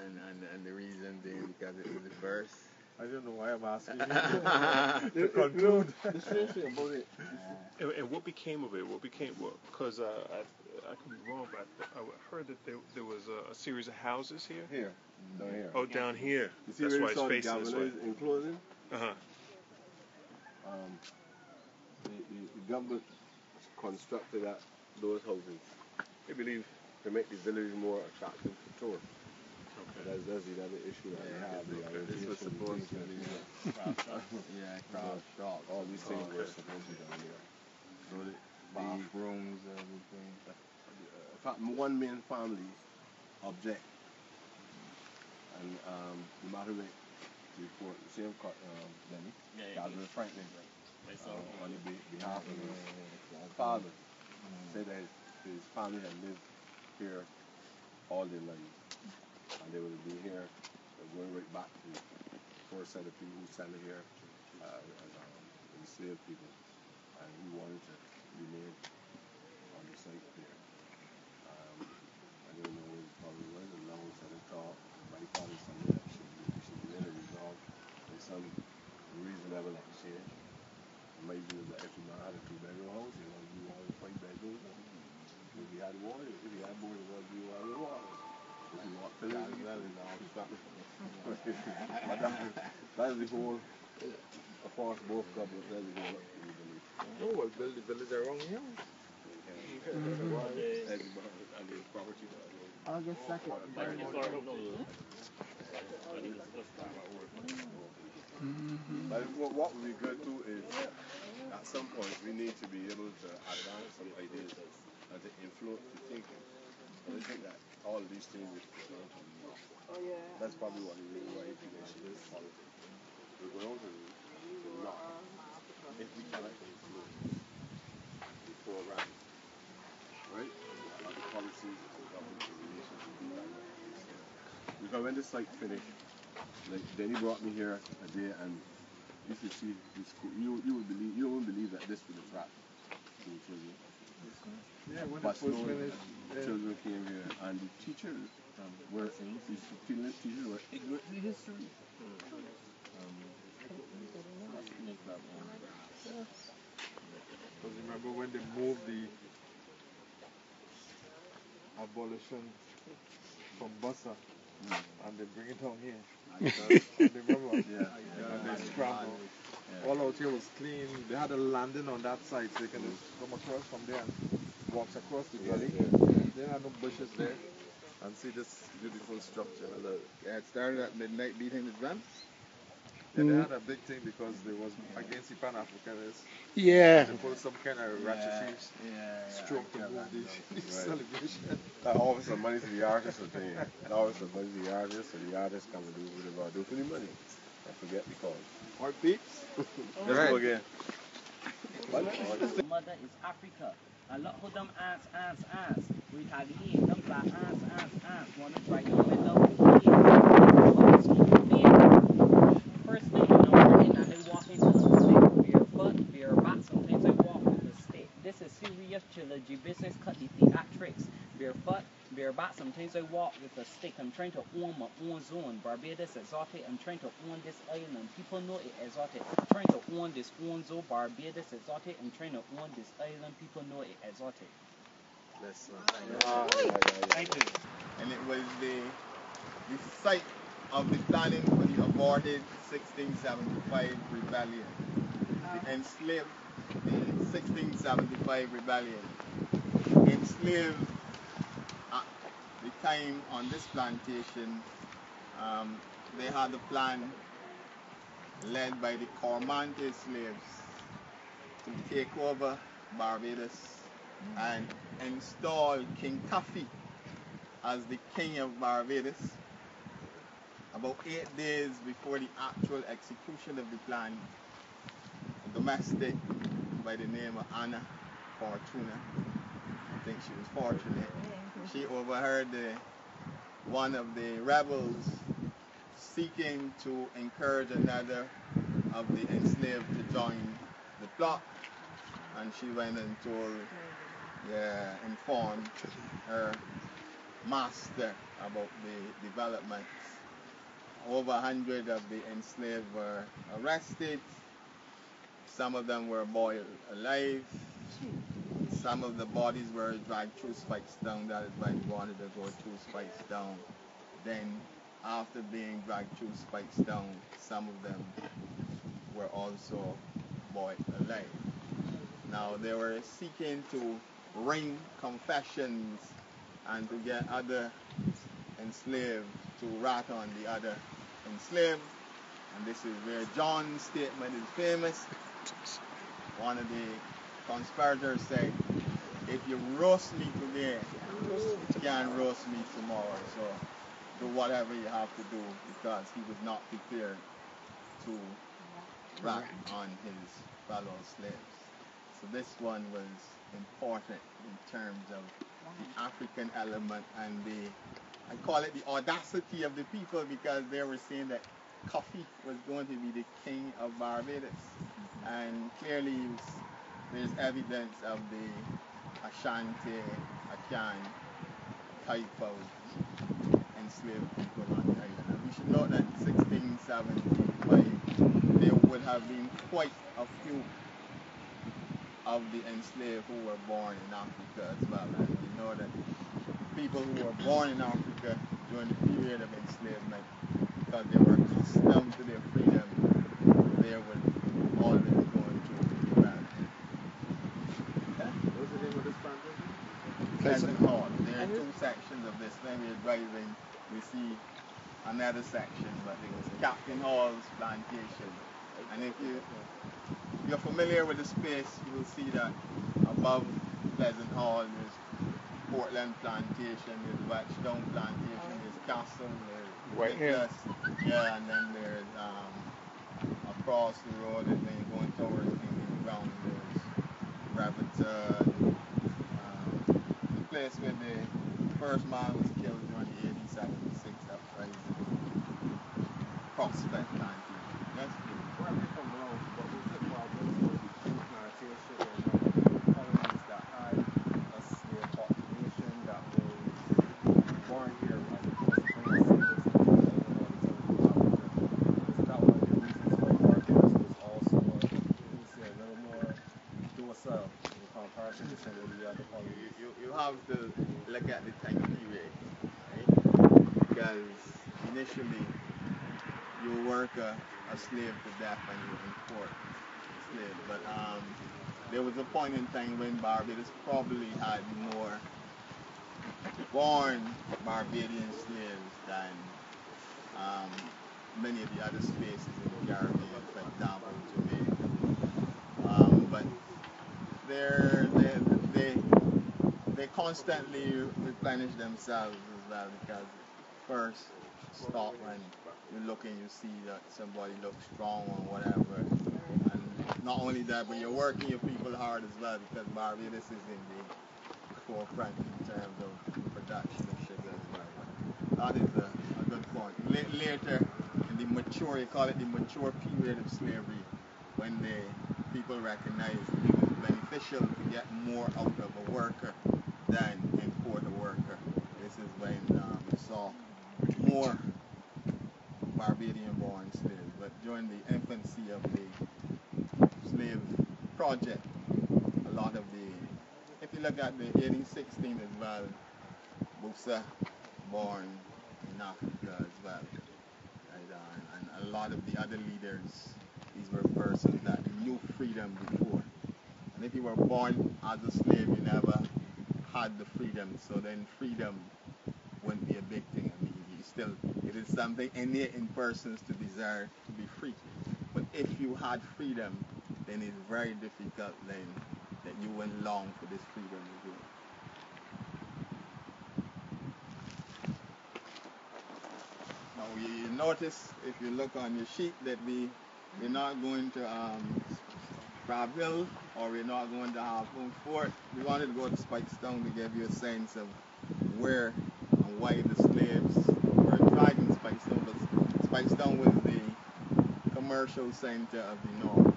And the reason being because it was the first. I don't know why I'm asking you to conclude. The strange thing about it. And what became of it? Because I could be wrong, but I heard that there was a series of houses here. Here, down here. Oh, down here. You see That's where why it's facing this way. Enclosing? Uh-huh. The government constructed those houses, I believe, to make the village more attractive to tourists. Okay. That's the other issue that we have. This was supposed to be cross shop. All these things were supposed to be done here. So the bathrooms, everything. In fact, one main family object, and the matter with report the same Denny, Calvin Franklin, on behalf of his father, said that his family had lived here all their life, and they would be here, going right back to the first set of people who settled here as enslaved people, and he wanted to remain on the site there. I don't know what it probably was, a long set of talk, but he probably something that should be later resolved in some reasonable exchange. Maybe if you not had a 2-bedroom house, you want to do all the 5 bedrooms. If you had water, if you had board, you want to do all the water. If you want to live, that is the whole across both governments as we go up to the village. Oh, we'll build the village around here. And the property. August 2nd. But what would be good too is, at some point, we need to be able to advance some ideas and to influence the thinking. And I think that all of these things is going to be. That's probably what the reason why people are doing politics. We're going to not, if we cannot influence the program, right? The policies of the government in relation to the environment. Because when this site finished, like Denny brought me here a day, and you should see this school. You won't believe that this would attract school children. Yeah, when But it first finished, children came here, and the teachers were ignorant to history. Because remember when they moved the abolition from Bussa and they bring it down here. They remember? And they scrambled. All out here was clean. They had a landing on that side so they can just come across from there and walk across the gully. There are no bushes there. And see this beautiful structure. Yeah, it started at midnight beating the drums. Yeah, they had a big thing because they was against the Pan-Africanists. Yeah. They put some kind of ratchet stroke to move the celebration. That offers some money to the artists or thing. That offers some money to the artists, so the artists come and do whatever they do for the money. I forget the cause. Art beats. Let's go again. Mother is Africa. A lot of them ants. Retaliate, them black ants. Wanna try to win up. First thing, working and they walk into the stick. Barefoot, bareback, sometimes they walk with the stick. This is serious trilogy business, cut the theatrics. Barefoot, bareback, sometimes they walk with a stick. I'm trying to own my own zone. Barbados exotic, I'm trying to own this island. People know it exotic. I'm trying to own this own zone. Barbados exotic, I'm trying to own this island. People know it exotic. Thank you. And it was the site of the planning for the aborted 1675 rebellion. The enslaved, the 1675 rebellion enslaved at the time on this plantation. They had a plan led by the Coromantee slaves to take over Barbados and install King Tuffy as the king of Barbados. About 8 days before the actual execution of the plan, a domestic by the name of Anna Fortuna, I think she was fortunate, she overheard one of the rebels seeking to encourage another of the enslaved to join the plot, and she went and informed her master about the developments. Over 100 of the enslaved were arrested. Some of them were boiled alive. Some of the bodies were dragged through spikes down. That is why they wanted to go through spikes down. Then, after being dragged through spikes down, some of them were also boiled alive. Now, they were seeking to wring confessions and to get other enslaved to rat on the other enslaved. And this is where John's statement is famous. One of the conspirators said, if you roast me today, you can't roast me tomorrow. So do whatever you have to do, because he was not prepared to rat on his fellow slaves. So this one was important in terms of the African element and I call it the audacity of the people, because they were saying that Kofi was going to be the king of Barbados. And clearly there's evidence of the Ashanti, Akan type of enslaved people on the island. And we should note that in 1675 there would have been quite a few of the enslaved who were born in Africa as well. And we know that people who were born in Africa during the period of enslavement, because they were accustomed to their freedom, they would always going through that. What's the name of this plantation? Pleasant Hall. There are two sections of this. When we're driving, we see another section, but it was Captain Hall's plantation. And if you're familiar with the space, you will see that above Pleasant Hall there's Portland Plantation, there's Watchtown Plantation, there's Castle, there's Nicholas, yeah, and then there's across the road, and then you're going towards Indian Ground, there's Rabbit, the place where the first man was killed during the 1876 uprising. Prospect Plantation. Yes? Correct me if I'm wrong, but we said Barbados was a true plantation and one of the colonies that had a slave population that was born here as opposed to bringing slaves to Africa. Isn't that one of the reasons why Barbados was also, let me say, a little more docile in comparison to some of the other colonies? You have to look at the time period, right? Because initially you work a slave to death and you import a slave. But there was a point in time when Barbados probably had more born Barbadian slaves than many of the other spaces in the Caribbean, for example, Jamaica. But they constantly replenish themselves as well, because first stop when you look and you see that somebody looks strong or whatever, and not only that, but you're working your people hard as well, because Barbados is in the forefront in terms of production of sugar as well. That is a good point. Later, in the mature, you call it the mature period of slavery, when the people recognized it was beneficial to get more out of a worker than import a worker. This is when we saw more Barbadian-born slaves. But during the infancy of the slave project, a lot of if you look at the 1816 as well, Busa born in Africa as well. Right? And a lot of the other leaders, these were persons that knew freedom before. And if you were born as a slave, you never had the freedom, so then freedom wouldn't be a big thing. I mean, it is something innate in persons to desire to be free. But if you had freedom, then it's very difficult then that you wouldn't long for this freedom again. Now you notice, if you look on your sheet, that we're not going to Crab Hill, or we're not going to Half Moon Fort. We wanted to go to Spikestown to give you a sense of where and why the slaves were driving Spikestown. But Spikestown was the commercial center of the North.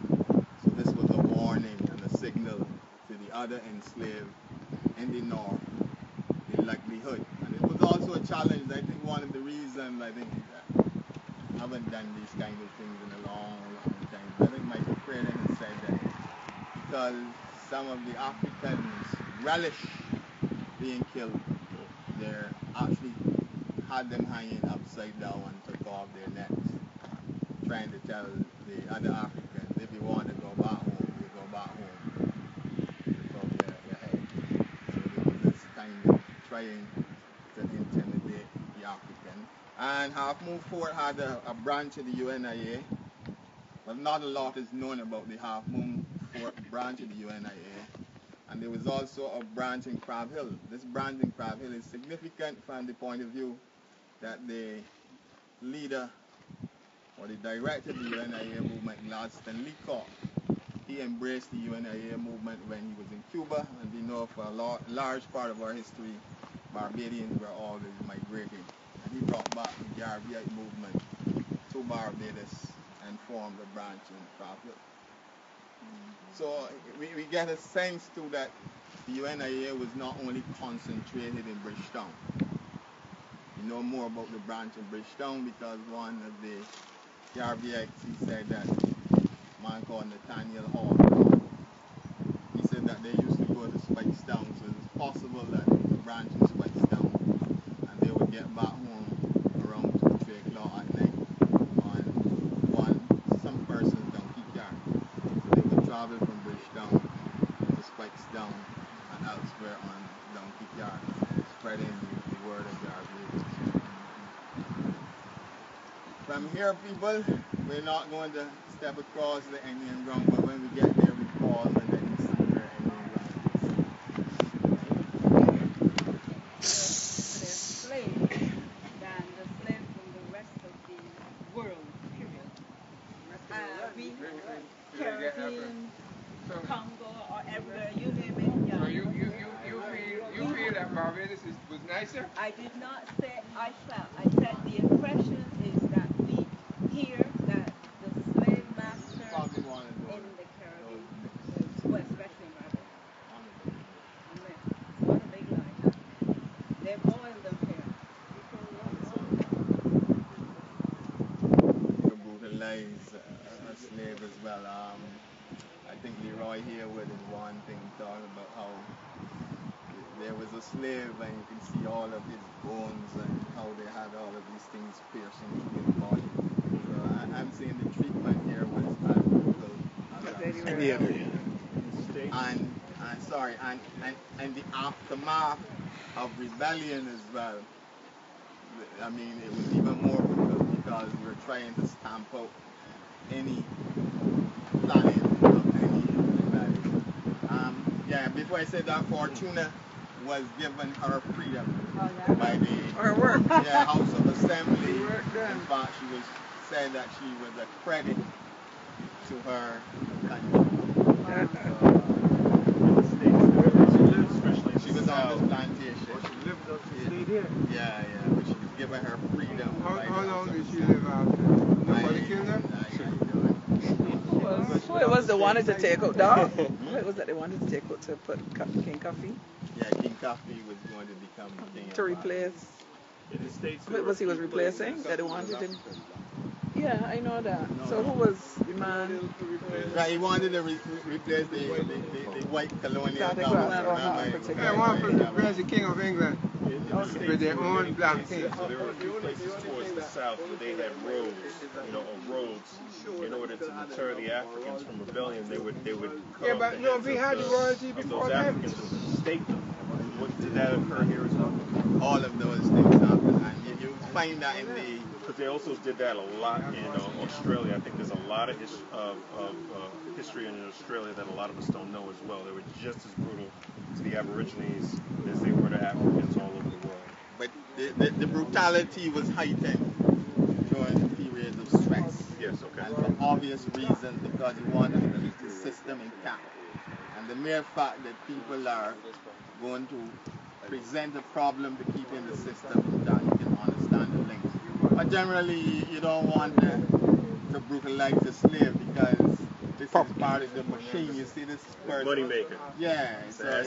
So this was a warning and a signal to the other enslaved in the North, the likelihood. And it was also a challenge. I think one of the reasons I haven't done these kind of things in a long time. I think Michael Craden has said that because some of the Africans relish being killed, they actually had them hanging upside down and took off their necks, trying to tell the other Africans, if you want to go back home, you go back home. Take off your head. So there was this kind of trying to intimidate the African. And Half Moon Fort had a branch of the UNIA, but not a lot is known about the Half Moon Fort branch of the UNIA. And there was also a branch in Crab Hill. This branch in Crab Hill is significant from the point of view that the leader or the director of the UNIA movement, Gladstone Leacock, he embraced the UNIA movement when he was in Cuba, and we know for a large part of our history, Barbadians were always migrating. And he brought back the Garveyite movement to Barbados and formed a branch in Crab Hill. So we get a sense too that the UNIA was not only concentrated in Bridgetown. You know more about the branch in Bridgetown because one of the Garveyites, he said that a man called Nathaniel Hall, he said that they used to go to Spikestown, so it's possible that there was a branch in Spikestown and they would get back home around 2 or 3 o'clock at night on some person's donkey car. spreading the word of God. From here, people, we're not going to step across the Indian ground, but when we get there, we pause and then we see where Indian ground is. They're slaves than the slaves from the rest of the world, period. We Caribbean, Congo, or everywhere, you name it. Yeah. So you feel that Barbados was nicer? I did not say I felt. I said the impression is that we hear that the slave master in the Caribbean, well, especially in Barbados, what a big lie. They boiled them here. You brutalize a slave as well. I think Leroy here would in one thing talking about how there was a slave and you can see all of his bones and how they had all of these things piercing through his body. So I'm saying the treatment here was as brutal as Any other and the aftermath of rebellion as well. I mean, it was even more brutal because we were trying to stamp out any planning of any rebellion. Before I said that, Fortuna was given her freedom by the House of Assembly. In fact, she was said that she was a credit to her country. She was on this plantation. She lived up to stay there. Yeah, but she was given her freedom. How long did she live out there? Nobody killed her? Who it was they wanted to take out, dog? Who it was that they wanted to take out to put King Coffee? Yeah, King Coffee was going to become king. To replace. In the States, Who it was he was replacing that they wanted him? Yeah, I know that. So who was the man? Right, he wanted to replace the white colonial government. They wanted to replace the King of England with their own black king. So there were a few places towards the south where they had roads, in order to deter the Africans from rebellion. They would cut off the heads we had royalty of before those them. Africans and stake them. Did that occur here as well? All of those things happened, and you find that in the. Because they also did that a lot in Australia. I think there's a lot of history in Australia that a lot of us don't know as well. They were just as brutal to the Aborigines as they were to Africans all over the world. But the brutality was heightened during periods of stress. Yes, okay. And for obvious reasons, because you wanted to keep the system intact. And the mere fact that people are going to present a problem to keeping the system intact, you can understand the link. But generally, you don't want to brutalize the slave because this is part of the machine. You see this person. Money maker. Yeah, so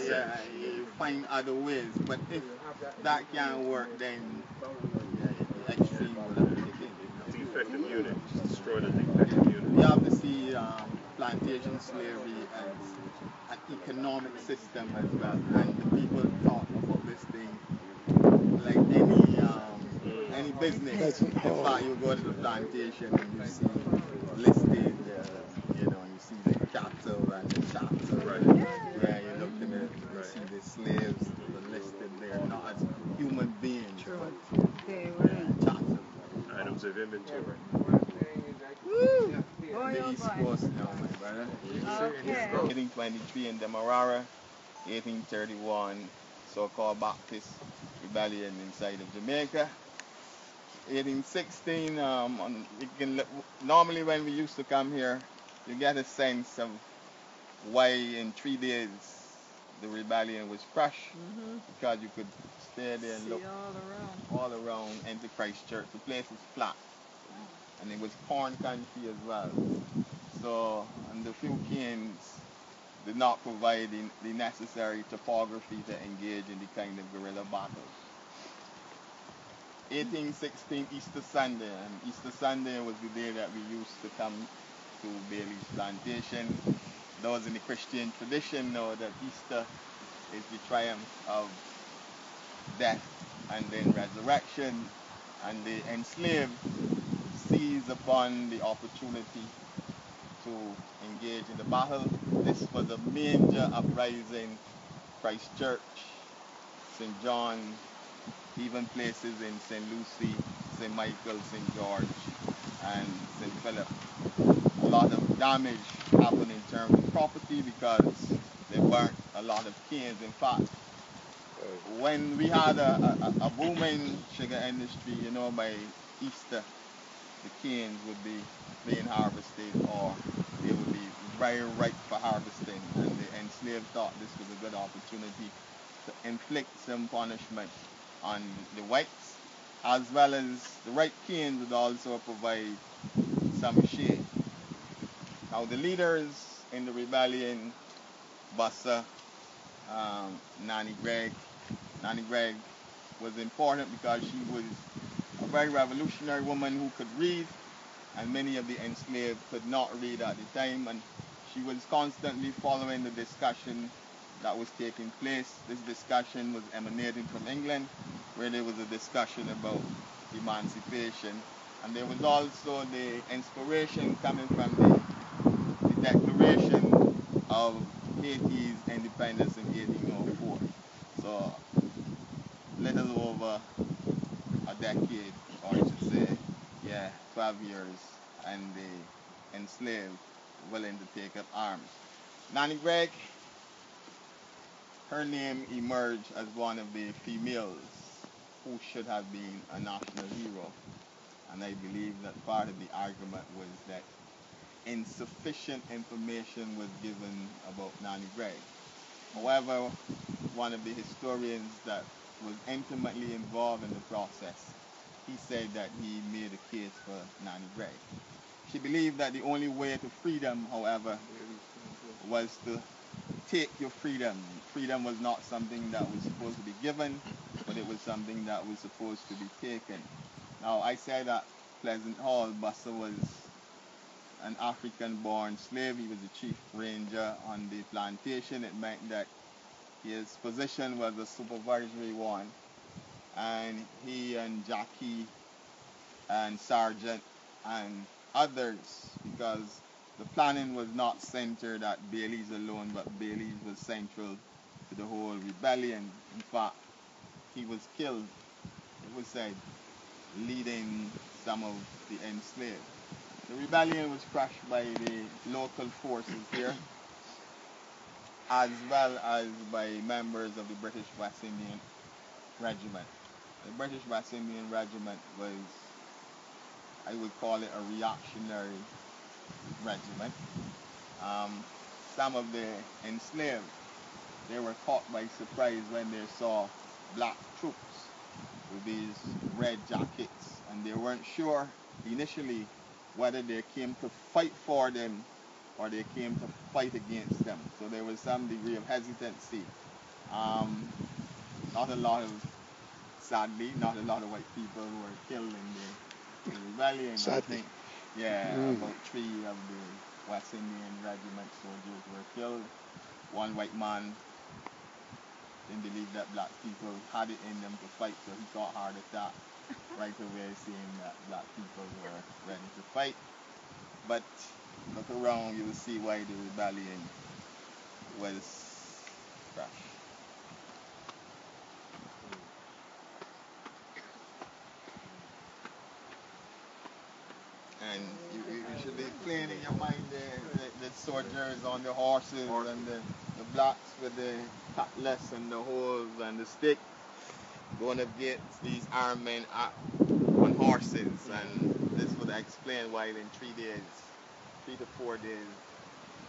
you find other ways. But if that can't work, then the extreme will have to kick in. The effective unit, just destroy the effective unit. You have to see plantation slavery as an economic system as well. And the people talk about this thing like any business. In fact, you go to the plantation and you see listed, you see the cattle and the chattel. Right. Yeah, you look in it, you see the slaves that are listed there, not as human beings, but chattel. Items of inventory. Woo! The East Coast now, my brother. Okay. 1823 in Demerara, 1831, so-called Baptist rebellion inside of Jamaica. 1816, normally when we used to come here, you get a sense of why in 3 days the rebellion was crushed, because you could stay there and look all around into Christchurch. The place was flat, and it was corn country as well. So, and the few kings did not provide the necessary topography to engage in the kind of guerrilla battles. 1816, Easter Sunday, and Easter Sunday was the day that we used to come to Bailey's plantation. Those in the Christian tradition know that Easter is the triumph of death and then resurrection, and the enslaved seize upon the opportunity to engage in the battle. This was a major uprising. Christchurch St. John, even places in St. Lucie, St. Michael, St. George, and St. Philip. A lot of damage happened in terms of property because they burnt a lot of canes. In fact, when we had a booming sugar industry, you know, by Easter, the canes would be being harvested, or they would be very ripe for harvesting, and the enslaved thought this was a good opportunity to inflict some punishment on the whites, as well as the ripe canes would also provide some shade. Now the leaders in the rebellion, Bussa, Nanny Gregg was important because she was a very revolutionary woman who could read, and many of the enslaved could not read at the time, and she was constantly following the discussion that was taking place. This discussion was emanating from England, where there was a discussion about emancipation, and there was also the inspiration coming from the Declaration of Haiti's independence in 1804. So little over a decade, or I should say, 12 years, and the enslaved willing to take up arms. Nanny Gregg, her name emerged as one of the females who should have been a national hero. And I believe that part of the argument was that insufficient information was given about Nanny Gregg. However, one of the historians that was intimately involved in the process, he said that he made a case for Nanny Gregg. She believed that the only way to freedom, however, was to take your freedom. Freedom was not something that was supposed to be given, but it was something that was supposed to be taken. Now, I said at Pleasant Hall, Bussa was an African-born slave. He was a chief ranger on the plantation. It meant that his position was a supervisory one, and he and Jackie and Sergeant and others, because the planning was not centered at Bailey's alone, but Bailey's was central to the whole rebellion. In fact, he was killed, it was said, leading some of the enslaved. The rebellion was crushed by the local forces here, as well as by members of the British West Indian Regiment. The British West Indian Regiment was, I would call it, a reactionary regiment. Some of the enslaved, they were caught by surprise when they saw black troops with these red jackets, and they weren't sure initially whether they came to fight for them or they came to fight against them. So there was some degree of hesitancy. Sadly, not a lot of white people were killed in the rebellion. Sadly. I think, about 3 of the West Indian Regiment soldiers were killed. One white man didn't believe that black people had it in them to fight, so he got heart attack right away, seeing that black people were ready to fight. But look around, you will see why the rebellion was crushed. And you should be playing in your mind the soldiers on the horses and the blacks with the cutlass and the hoes and the stick going to get these armed men on horses. And this would explain why in 3 to 4 days,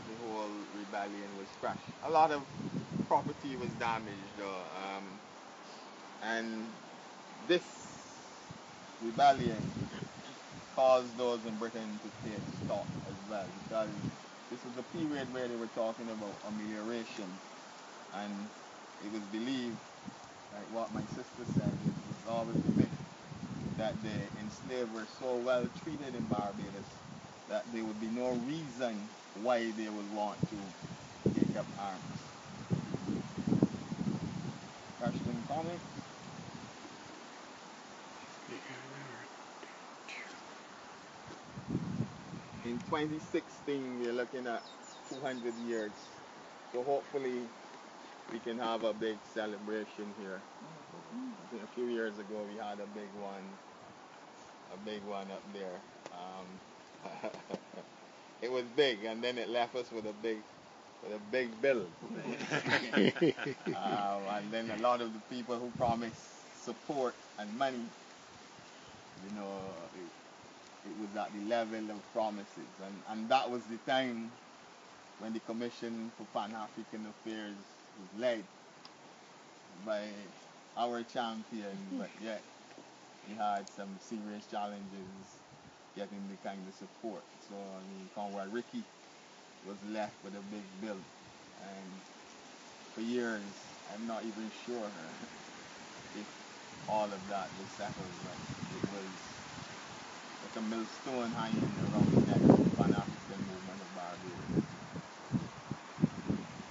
the whole rebellion was crushed. A lot of property was damaged, though, and this rebellion caused those in Britain to take stock as well, because this was a period where they were talking about amelioration, and it was believed, like what my sister said, it was always the myth that the enslaved were so well treated in Barbados that there would be no reason why they would want to take up arms. Question, comment? In 2016, we're looking at 200 years. So hopefully we can have a big celebration here. A few years ago we had a big one up there. It was big, and then it left us with a big bill. And then a lot of the people who promised support and money, you know, it was at the level of promises, and that was the time when the Commission for Pan-African Affairs was led by our champion, but yet we had some serious challenges getting the kind of support. So Conway Ricky was left with a big bill, and for years I'm not even sure if all of that was settled, but it was like a millstone hanging around the neck of the Pan-African movement of Barbados.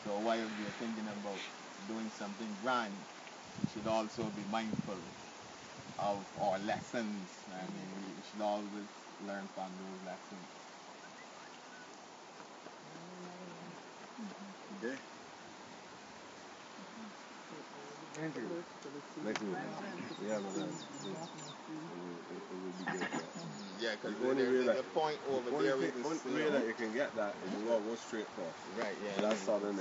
So while we are thinking about doing something grand, we should also be mindful of our lessons. I mean, we should always learn from those lessons. Okay. Thank you. Thank you. Yeah, but it will be good. Yeah, because there's a point over there. The only way that you can get that is you go straight across. Right, yeah. So that's southern